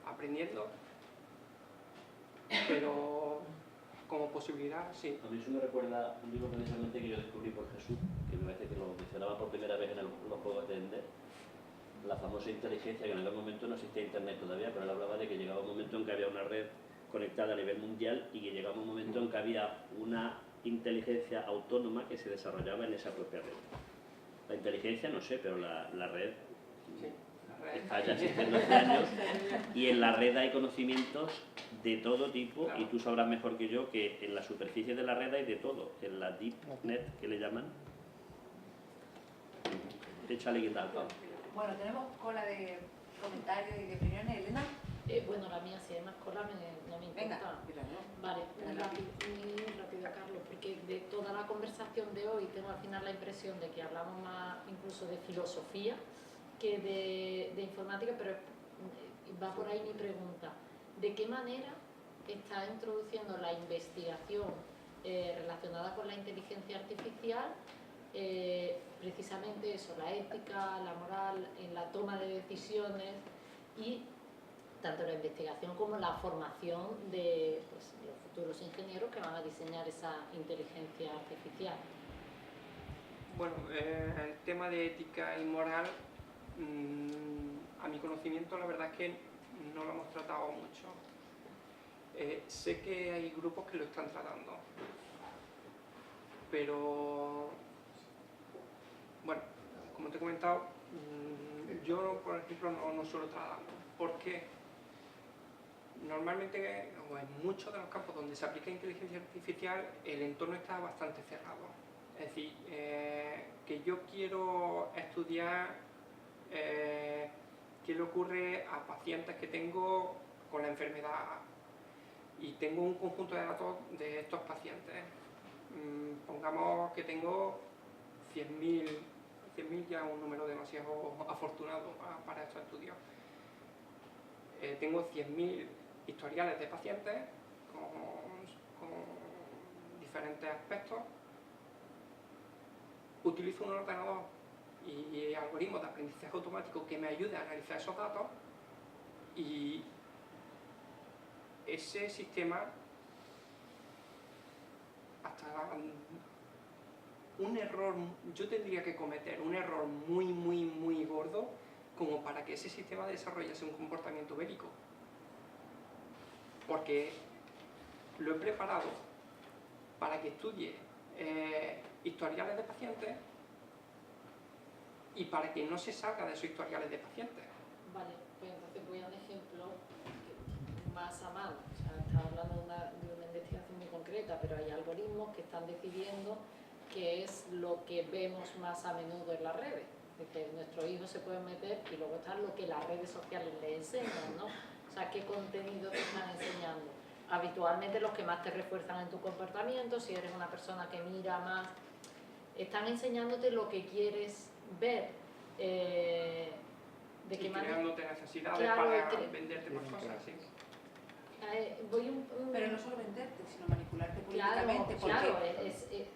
aprendiendo, pero como posibilidad, sí. A mí eso me recuerda un libro precisamente que yo descubrí por Jesús, que me parece que lo mencionaba por primera vez en los juegos de Ender, la famosa inteligencia, que en aquel momento no existía internet todavía, pero él hablaba de que llegaba un momento en que había una red conectada a nivel mundial y que llegaba un momento en que había una inteligencia autónoma que se desarrollaba en esa propia red. La inteligencia no sé, pero la red está ya existiendo hace años y en la red hay conocimientos de todo tipo, claro. Y tú sabrás mejor que yo que en la superficie de la red hay de todo, en la deep net que le llaman. Échale guitarra al pavo. Bueno, tenemos cola de comentarios y de opiniones, Elena. Bueno, la mía, si hay más cola, no me importa. Venga, vale, muy rápido, Carlos, porque de toda la conversación de hoy tengo al final la impresión de que hablamos más incluso de filosofía que de informática, pero va por ahí mi pregunta. ¿De qué manera está introduciendo la investigación relacionada con la inteligencia artificial precisamente eso, la ética, la moral, en la toma de decisiones y tanto la investigación como la formación de pues, los futuros ingenieros que van a diseñar esa inteligencia artificial. Bueno, el tema de ética y moral, a mi conocimiento la verdad es que no lo hemos tratado mucho. Sé que hay grupos que lo están tratando, pero bueno, como te he comentado, yo por ejemplo no suelo tratarlo, porque normalmente, o en muchos de los campos donde se aplica inteligencia artificial, el entorno está bastante cerrado. Es decir, que yo quiero estudiar qué le ocurre a pacientes que tengo con la enfermedad y tengo un conjunto de datos de estos pacientes. Pongamos que tengo 100.000 ya es un número demasiado afortunado para estos estudios. Tengo 100.000 historiales de pacientes con diferentes aspectos. Utilizo un ordenador y algoritmos de aprendizaje automático que me ayuden a analizar esos datos, y ese sistema, hasta un error, yo tendría que cometer un error muy gordo como para que ese sistema desarrollase un comportamiento bélico, porque lo he preparado para que estudie historiales de pacientes y para que no se salga de esos historiales de pacientes. Vale, pues entonces voy a un ejemplo más a mano. O sea, estamos hablando de una investigación muy concreta, pero hay algoritmos que están decidiendo qué es lo que vemos más a menudo en las redes. Es decir, nuestros hijos se pueden meter y luego está lo que las redes sociales les enseñan, ¿no? O sea, qué contenido te están enseñando. Habitualmente los que más te refuerzan en tu comportamiento, si eres una persona que mira más, están enseñándote lo que quieres ver. ¿De qué manera? Creándote necesidades, Claro, para venderte más cosas, sí. Pero no solo venderte, sino manipularte Claro, políticamente. Porque, claro,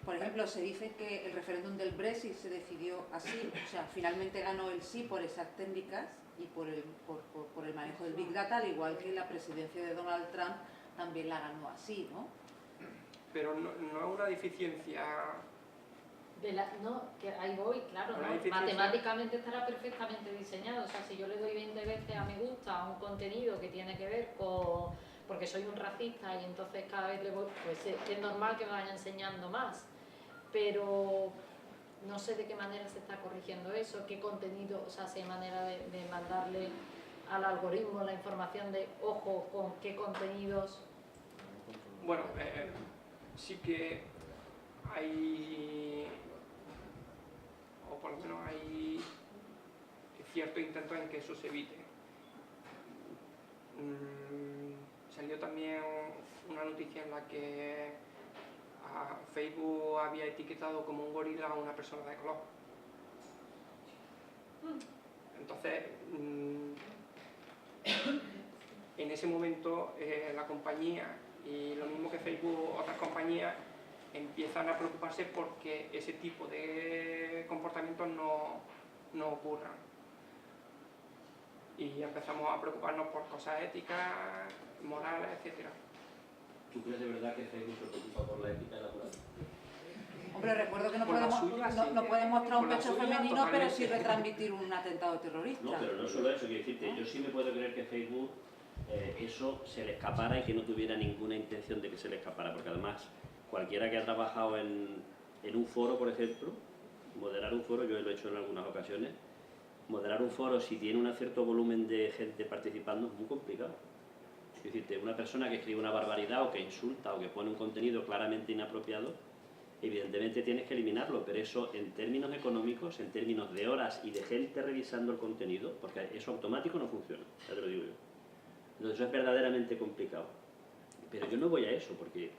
por ejemplo, se dice que el referéndum del Brexit se decidió así, o sea, finalmente ganó el sí por esas técnicas y por el manejo del Big Data, al igual que la presidencia de Donald Trump también la ganó así, ¿no? Pero no es una deficiencia. no, que ahí voy, claro, Una ¿no? deficiencia. Matemáticamente estará perfectamente diseñado. O sea, si yo le doy 20 veces a me gusta a un contenido que tiene que ver con... porque soy un racista y entonces cada vez le voy... pues es normal que me vaya enseñando más. Pero no sé de qué manera se está corrigiendo eso, qué contenido, o sea, si hay manera de mandarle al algoritmo la información de, ojo, con qué contenidos... Bueno, sí que hay, o por lo menos hay cierto intento en que eso se evite. Salió también una noticia en la que Facebook había etiquetado como un gorila a una persona de color. Entonces, en ese momento la compañía, y lo mismo que Facebook, otras compañías, empiezan a preocuparse porque ese tipo de comportamientos no ocurran. Y empezamos a preocuparnos por cosas éticas, morales, etc. ¿Tú crees de verdad que Facebook se preocupa por la ética y la moral? Hombre, recuerdo que no Por la podemos, suya, sí. no podemos mostrar un Por la pecho suya, femenino, pero totalmente. sí retransmitir un atentado terrorista. No, pero no solo eso, quiero decirte, yo sí me puedo creer que Facebook eso se le escapara y que no tuviera ninguna intención de que se le escapara, porque además cualquiera que ha trabajado en un foro, por ejemplo, moderar un foro, yo lo he hecho en algunas ocasiones, moderar un foro si tiene un cierto volumen de gente participando es muy complicado. Es decir, una persona que escribe una barbaridad o que insulta o que pone un contenido claramente inapropiado, evidentemente tienes que eliminarlo, pero eso en términos económicos, en términos de horas y de gente revisando el contenido, porque eso automático no funciona, ya te lo digo yo. Entonces eso es verdaderamente complicado. Pero yo no voy a eso, porque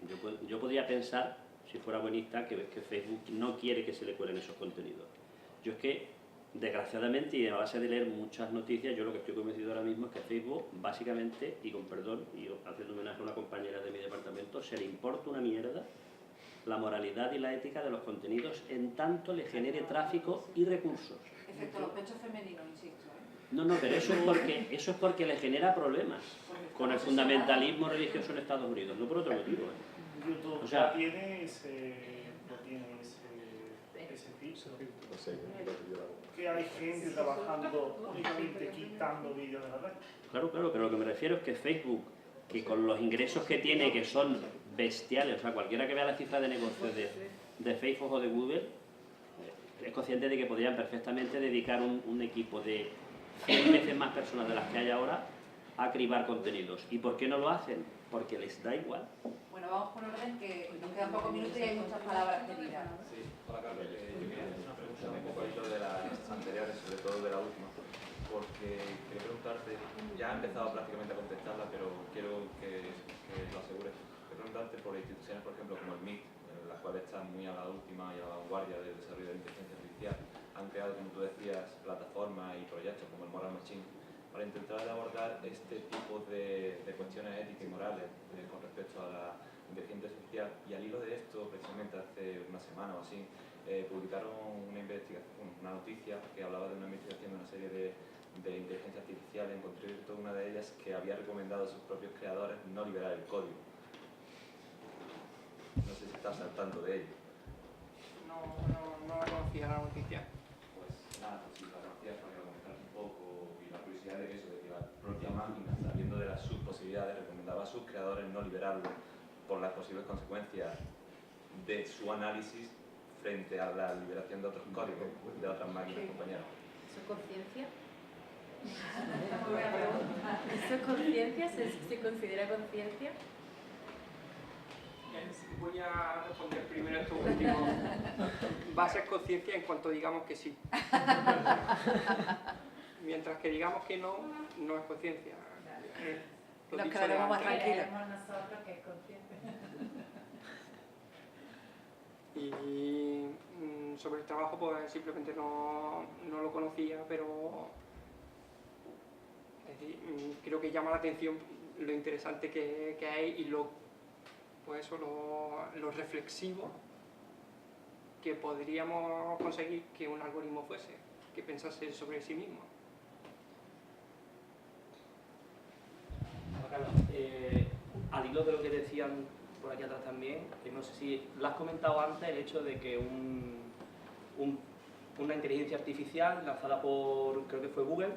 yo podría pensar, si fuera buenista, que Facebook no quiere que se le cuelen esos contenidos. Yo es que, desgraciadamente, y a base de leer muchas noticias, yo lo que estoy convencido ahora mismo es que Facebook, básicamente, y con perdón, y haciendo homenaje a una compañera de mi departamento, se le importa una mierda la moralidad y la ética de los contenidos en tanto le genere tráfico y recursos. Excepto los pechos femeninos, insisto. No, pero eso es porque le genera problemas con el fundamentalismo religioso en Estados Unidos, no por otro motivo. YouTube O sea, no tiene ese filtro. No sé, Que hay gente trabajando únicamente quitando vídeos de la red. Claro, pero lo que me refiero es que Facebook, que con los ingresos que tiene, que son bestiales, o sea, cualquiera que vea la cifra de negocio de Facebook o de Google, es consciente de que podrían perfectamente dedicar un equipo de 100 veces más personas de las que hay ahora a cribar contenidos. ¿Y por qué no lo hacen? Porque les da igual. Bueno, vamos por orden, que nos quedan pocos minutos y hay muchas palabras pedidas. Sí, hola Carlos. Yo quería hacer una pregunta un poco al hilo de las anteriores, sobre todo de la última, porque quería preguntarte, ya he empezado prácticamente a contestarla, pero quiero que lo asegures. Quiero preguntarte por instituciones, por ejemplo, como el MIT, en las cuales están muy a la última y a la vanguardia del desarrollo de la inteligencia artificial, han creado, como tú decías, plataformas y proyectos como el Moral Machine, para intentar abordar este tipo de cuestiones éticas y morales con respecto a la inteligencia artificial. Y al hilo de esto, precisamente hace una semana o así, publicaron una noticia que hablaba de una investigación de una serie de inteligencia artificial, en concreto una de ellas que había recomendado a sus propios creadores no liberar el código. No sé si estás al tanto de ello. No la conocía la noticia. Pues nada, pues si la conocías para comentar un poco y la curiosidad de eso, de que la propia máquina, sabiendo de sus posibilidades, recomendaba a sus creadores no liberarlo por las posibles consecuencias de su análisis frente a la liberación de otros códigos de otras máquinas compañeras. ¿Eso es conciencia? ¿Eso es conciencia? ¿Se considera conciencia? Voy a responder primero esto último. Va a ser conciencia en cuanto digamos que sí. Mientras que digamos que no, no es conciencia. Lo Nos dicho quedaremos de más antes. tranquilos. nosotros que es consciente. Y sobre el trabajo, pues simplemente no lo conocía, pero es decir, creo que llama la atención lo interesante que hay y lo reflexivo que podríamos conseguir que un algoritmo fuese, que pensase sobre sí mismo. Hola, Carlos. Al hilo de lo que decían por aquí atrás también, que no sé si lo has comentado antes, el hecho de que una inteligencia artificial lanzada por, creo que fue Google,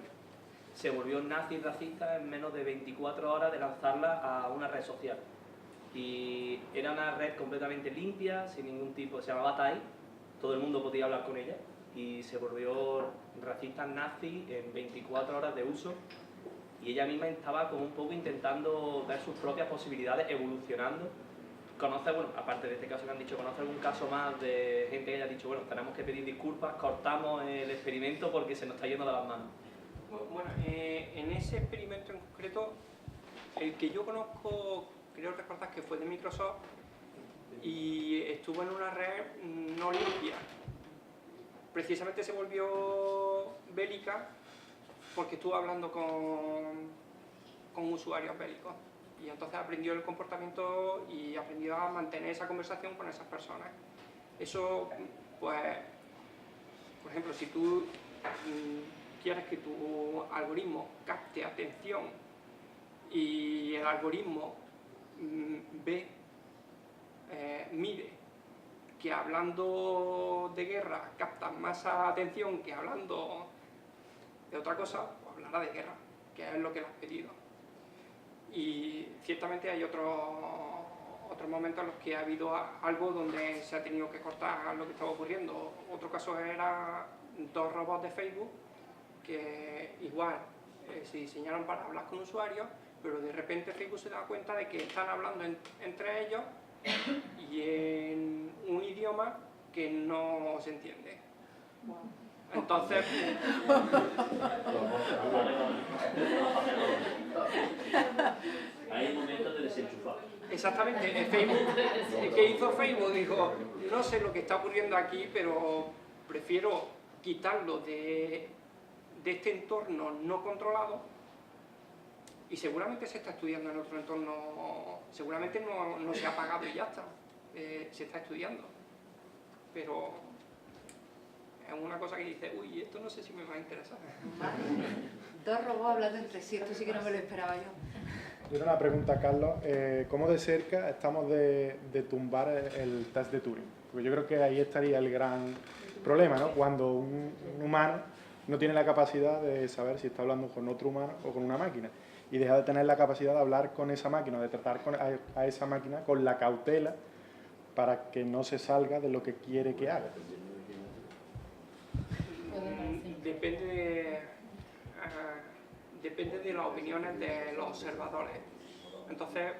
se volvió nazi y racista en menos de 24 horas de lanzarla a una red social. Y era una red completamente limpia, sin ningún tipo, se llamaba Tai, todo el mundo podía hablar con ella, y se volvió racista nazi en 24 horas de uso, y ella misma estaba como un poco intentando dar sus propias posibilidades, evolucionando. ¿Conoce, bueno, aparte de este caso que han dicho, conoce algún caso más de gente que haya dicho, bueno, tenemos que pedir disculpas, cortamos el experimento porque se nos está yendo de las manos? Bueno, en ese experimento en concreto, el que yo conozco, creo recordar que fue de Microsoft y estuvo en una red no limpia. Precisamente se volvió bélica porque estuvo hablando con usuarios bélicos y entonces aprendió el comportamiento y aprendió a mantener esa conversación con esas personas. Eso, pues, por ejemplo, si tú quieres que tu algoritmo capte atención y el algoritmo mide que hablando de guerra captas más atención que hablando de otra cosa, pues hablará de guerra, que es lo que le has pedido. Y ciertamente hay otros momentos en los que ha habido algo donde se ha tenido que cortar lo que estaba ocurriendo. Otro caso era 2 robots de Facebook que igual se diseñaron para hablar con usuarios, pero de repente Facebook se da cuenta de que están hablando entre ellos y en un idioma que no se entiende. Entonces, Hay momentos de desenchufar. exactamente, el que hizo Facebook dijo, no sé lo que está ocurriendo aquí, pero prefiero quitarlo de este entorno no controlado, y seguramente se está estudiando en otro entorno, seguramente no se ha apagado y ya está. se está estudiando. Pero es una cosa que dice, uy, esto no sé si me va a interesar. Vale. Dos robots hablando entre sí, esto sí que no me lo esperaba yo. Yo tengo una pregunta, Carlos. ¿Cómo de cerca estamos de tumbar el test de Turing? Porque yo creo que ahí estaría el gran problema, ¿no? Cuando un humano no tiene la capacidad de saber si está hablando con otro humano o con una máquina. Y deja de tener la capacidad de hablar con esa máquina, de tratar a esa máquina con la cautela para que no se salga de lo que quiere que haga. Depende de las opiniones de los observadores. Entonces,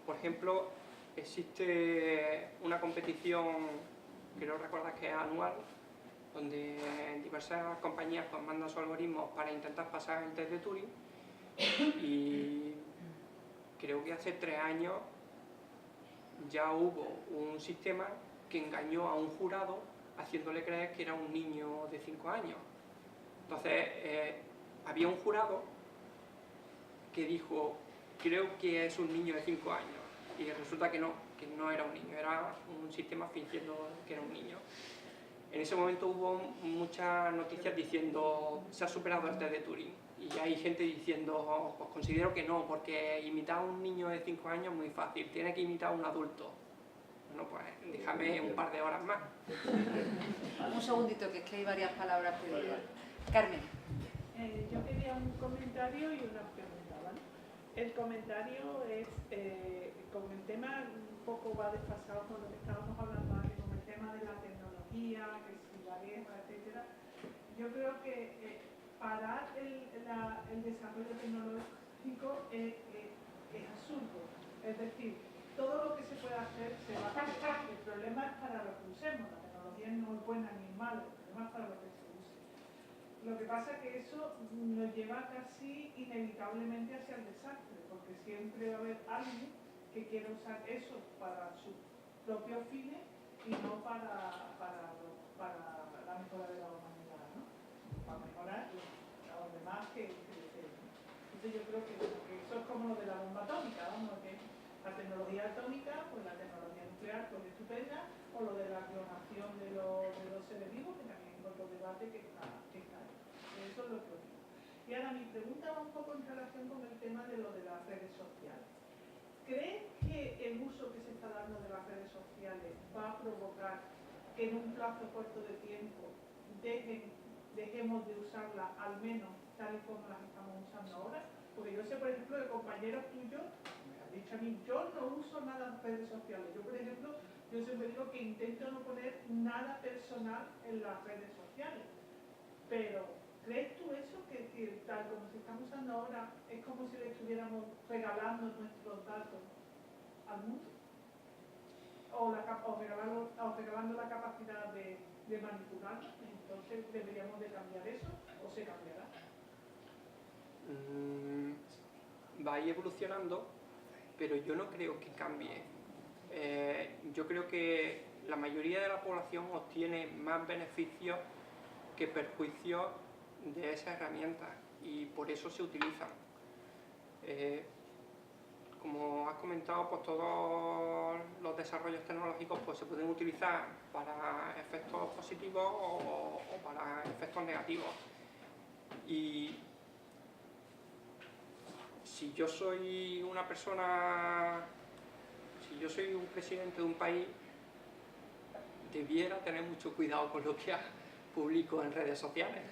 por ejemplo, existe una competición, creo recordar que es anual, donde diversas compañías pues, mandan sus algoritmos para intentar pasar el test de Turing, y creo que hace 3 años ya hubo un sistema que engañó a un jurado haciéndole creer que era un niño de 5 años. Entonces, había un jurado que dijo, creo que es un niño de 5 años, y resulta que no era un niño, era un sistema fingiendo que era un niño. En ese momento hubo muchas noticias diciendo, se ha superado el test de Turing, y hay gente diciendo, pues considero que no, porque imitar a un niño de 5 años es muy fácil, tiene que imitar a un adulto. Bueno, pues déjame un par de horas más. Un segundito, que es que hay varias palabras pedidas. Carmen. Yo quería un comentario y una pregunta, ¿vale? El comentario es, con el tema un poco va desfasado con lo que estábamos hablando antes, con el tema de la tecnología, que si la guerra, etcétera. Yo creo que parar el desarrollo tecnológico es absurdo. Es decir, todo lo que se puede hacer se va a hacer. El problema es para lo que usemos. La tecnología no es buena ni mala, el problema es para lo que se use. Lo que pasa es que eso nos lleva casi inevitablemente hacia el desastre, porque siempre va a haber alguien que quiera usar eso para sus propios fines y no para la mejora de la humanidad, ¿no? Para mejorar a los demás que desean. Entonces yo creo que eso es como lo de la bomba atómica, ¿no? Que la tecnología atómica, pues la tecnología nuclear, pues estupenda, o lo de la clonación de los seres vivos, que también es otro debate que está ahí. Eso es lo que opino. Y ahora mi pregunta va un poco en relación con el tema de lo de las redes sociales. ¿Creen que el uso que se está dando de las redes sociales va a provocar que en un plazo corto de tiempo dejemos de usarlas, al menos tal y como las estamos usando ahora? Porque yo sé, por ejemplo, de compañeros tuyos, me han dicho a mí, yo no uso nada en redes sociales. Yo, por ejemplo, yo siempre digo que intento no poner nada personal en las redes sociales. Pero, ¿crees tú eso? Que tal como se están usando ahora, es como si le estuviéramos regalando nuestros datos al mundo? O regalando la capacidad de manipularnos. Entonces, ¿deberíamos de cambiar eso o se cambiará? Va a ir evolucionando, pero yo no creo que cambie. Yo creo que la mayoría de la población obtiene más beneficios que perjuicios de esas herramientas, y por eso se utilizan. Como has comentado, pues todos los desarrollos tecnológicos pues, se pueden utilizar para efectos positivos o para efectos negativos. Y si yo soy una persona, si yo soy un presidente de un país, debiera tener mucho cuidado con lo que publico en redes sociales.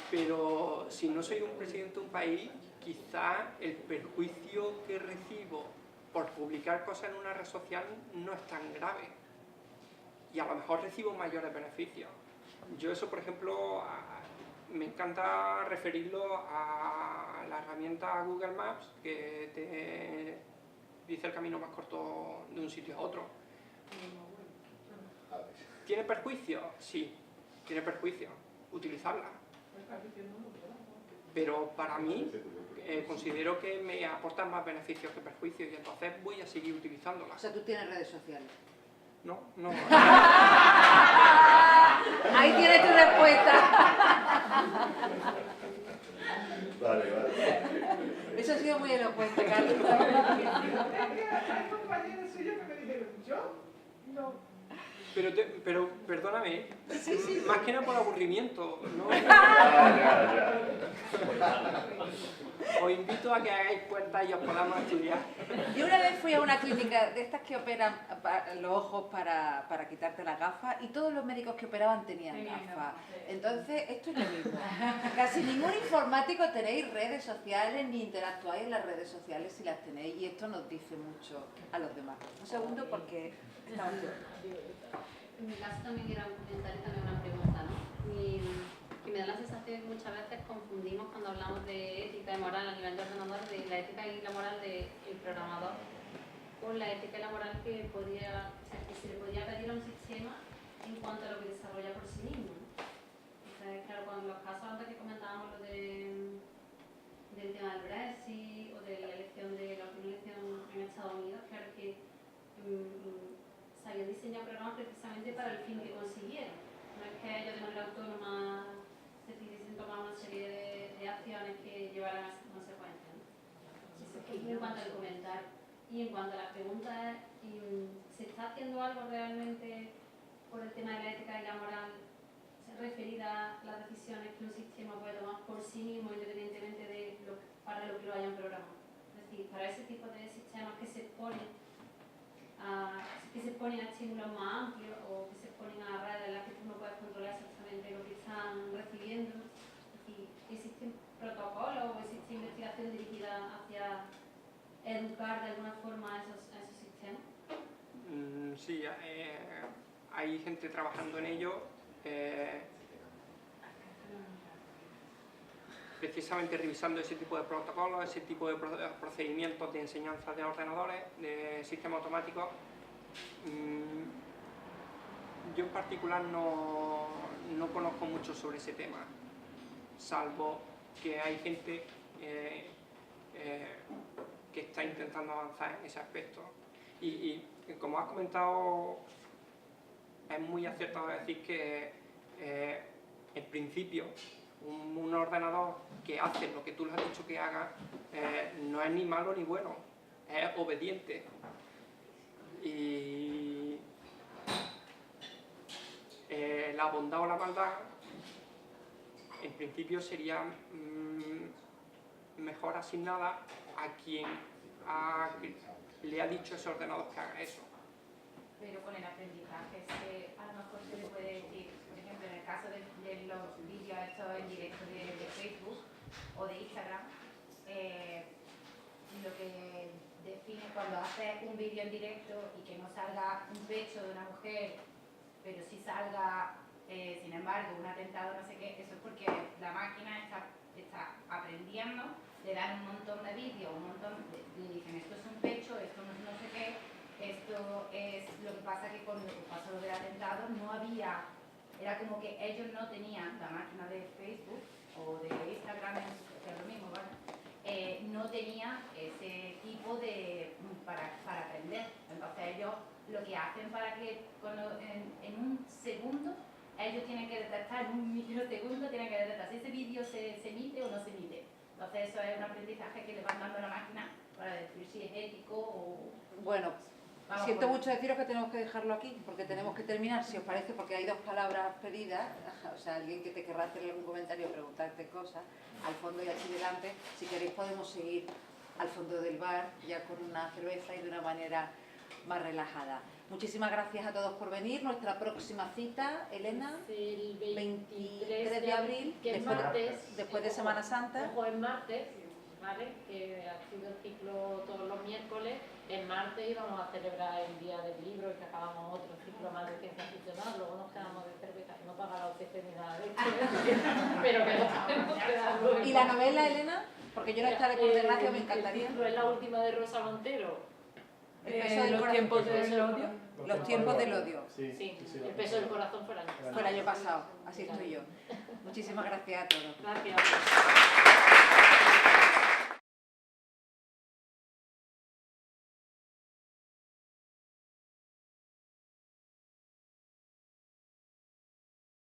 Pero si no soy un presidente de un país, quizá el perjuicio que recibo por publicar cosas en una red social no es tan grave. Y a lo mejor recibo mayores beneficios. Yo eso, por ejemplo, me encanta referirlo a la herramienta Google Maps, que te dice el camino más corto de un sitio a otro. ¿Tiene perjuicio? Sí, tiene perjuicio utilizarla. Pero para mí, considero que me aportan más beneficios que perjuicios, y entonces voy a seguir utilizándola. O sea, ¿tú tienes redes sociales? No. Ahí tienes tu respuesta. Vale. Eso ha sido sido muy elocuente, Carlos. Hay compañeros suyos que me dijeron, yo no. Pero perdóname, más que nada por aburrimiento, ¿no? Os invito a que hagáis cuentas y os podamos estudiar. Yo una vez fui a una clínica de estas que operan los ojos para quitarte las gafas y todos los médicos que operaban tenían gafas. Entonces, esto es lo mismo. Casi ningún informático tenéis redes sociales ni interactuáis en las redes sociales si las tenéis y esto nos dice mucho a los demás. Un segundo porque estamos yo. En mi caso también era un comentario y también una pregunta, ¿no? Y me da la sensación que muchas veces confundimos cuando hablamos de ética y moral a nivel de ordenador, de la ética y la moral del programador con la ética y la moral que se le podía pedir a un sistema en cuanto a lo que desarrolla por sí mismo. Entonces, claro, cuando los casos antes que comentábamos lo del tema del Brexit o de la elección de la última elección en Estados Unidos, claro que se había diseñado programas precisamente para el fin que consiguieron. No es que ellos de manera autónoma se pudiesen tomar una serie de acciones que llevaran a esas consecuencias, ¿no? Eso es en cuanto al comentario. Y en cuanto a la pregunta, ¿se está haciendo algo realmente por el tema de la ética y la moral referida a las decisiones que un sistema puede tomar por sí mismo independientemente de para lo que lo hayan programado? Es decir, para ese tipo de sistemas que se ponen a estímulos más amplios o que se ponen a redes en las que tú no puedes controlar exactamente lo que están recibiendo. Y ¿existen protocolos o existe investigación dirigida hacia educar de alguna forma a esos sistemas? Sí, hay gente trabajando en ello. Precisamente revisando ese tipo de protocolos, ese tipo de procedimientos de enseñanza de ordenadores, de sistemas automáticos. Yo en particular no conozco mucho sobre ese tema, salvo que hay gente que está intentando avanzar en ese aspecto. Y como has comentado, es muy acertado decir que en principio un ordenador que hace lo que tú le has dicho que haga no es ni malo ni bueno, es obediente. Y la bondad o la maldad en principio sería mejor asignada a quien le ha dicho a ese ordenador que haga eso. Pero con el aprendizaje a lo mejor se le puede decir, por ejemplo, en el caso de los vídeos estos en directo de Facebook o de Instagram, lo que define cuando haces un vídeo en directo y que no salga un pecho de una mujer, pero sí salga, sin embargo, un atentado, no sé qué, eso es porque la máquina está aprendiendo, le dan un montón de vídeos, le dicen esto es un pecho, esto no sé qué. Esto es lo que pasa que cuando pasó lo del atentado no había, era como que ellos no tenían la máquina de Facebook o de Instagram, que es lo mismo, ¿vale? No tenía ese tipo de para aprender. Entonces ellos lo que hacen para que en un segundo ellos tienen que detectar, en un microsegundo tienen que detectar si ese vídeo se emite o no se emite. Entonces eso es un aprendizaje que le van dando a la máquina para decir si es ético o... Bueno, siento mucho deciros que tenemos que dejarlo aquí, porque tenemos que terminar, si os parece, porque hay dos palabras pedidas, o sea, alguien que te querrá hacer algún comentario o preguntarte cosas, al fondo y aquí delante. Si queréis podemos seguir al fondo del bar, ya con una cerveza y de una manera más relajada. Muchísimas gracias a todos por venir. Nuestra próxima cita, Elena, el 23 de abril, que es martes, después de Semana Santa. Ojo, es martes, ¿vale? Que ha sido el ciclo todos los miércoles. El martes íbamos a celebrar el Día del Libro y que acabamos otro ciclo más de ciencia ficcional. Luego nos quedamos de cerveza, que no paga la UTC ni nada de esto. Pero que nos podemos quedar luego. ¿Y la novela, Elena? Porque yo no estaré por desgracia, me encantaría. Es la última de Rosa Montero. El peso del los tiempos del odio. Los tiempos del odio. Sí, el peso del corazón fue el año pasado. Fue el año pasado, así estoy yo. Muchísimas gracias a todos. Gracias.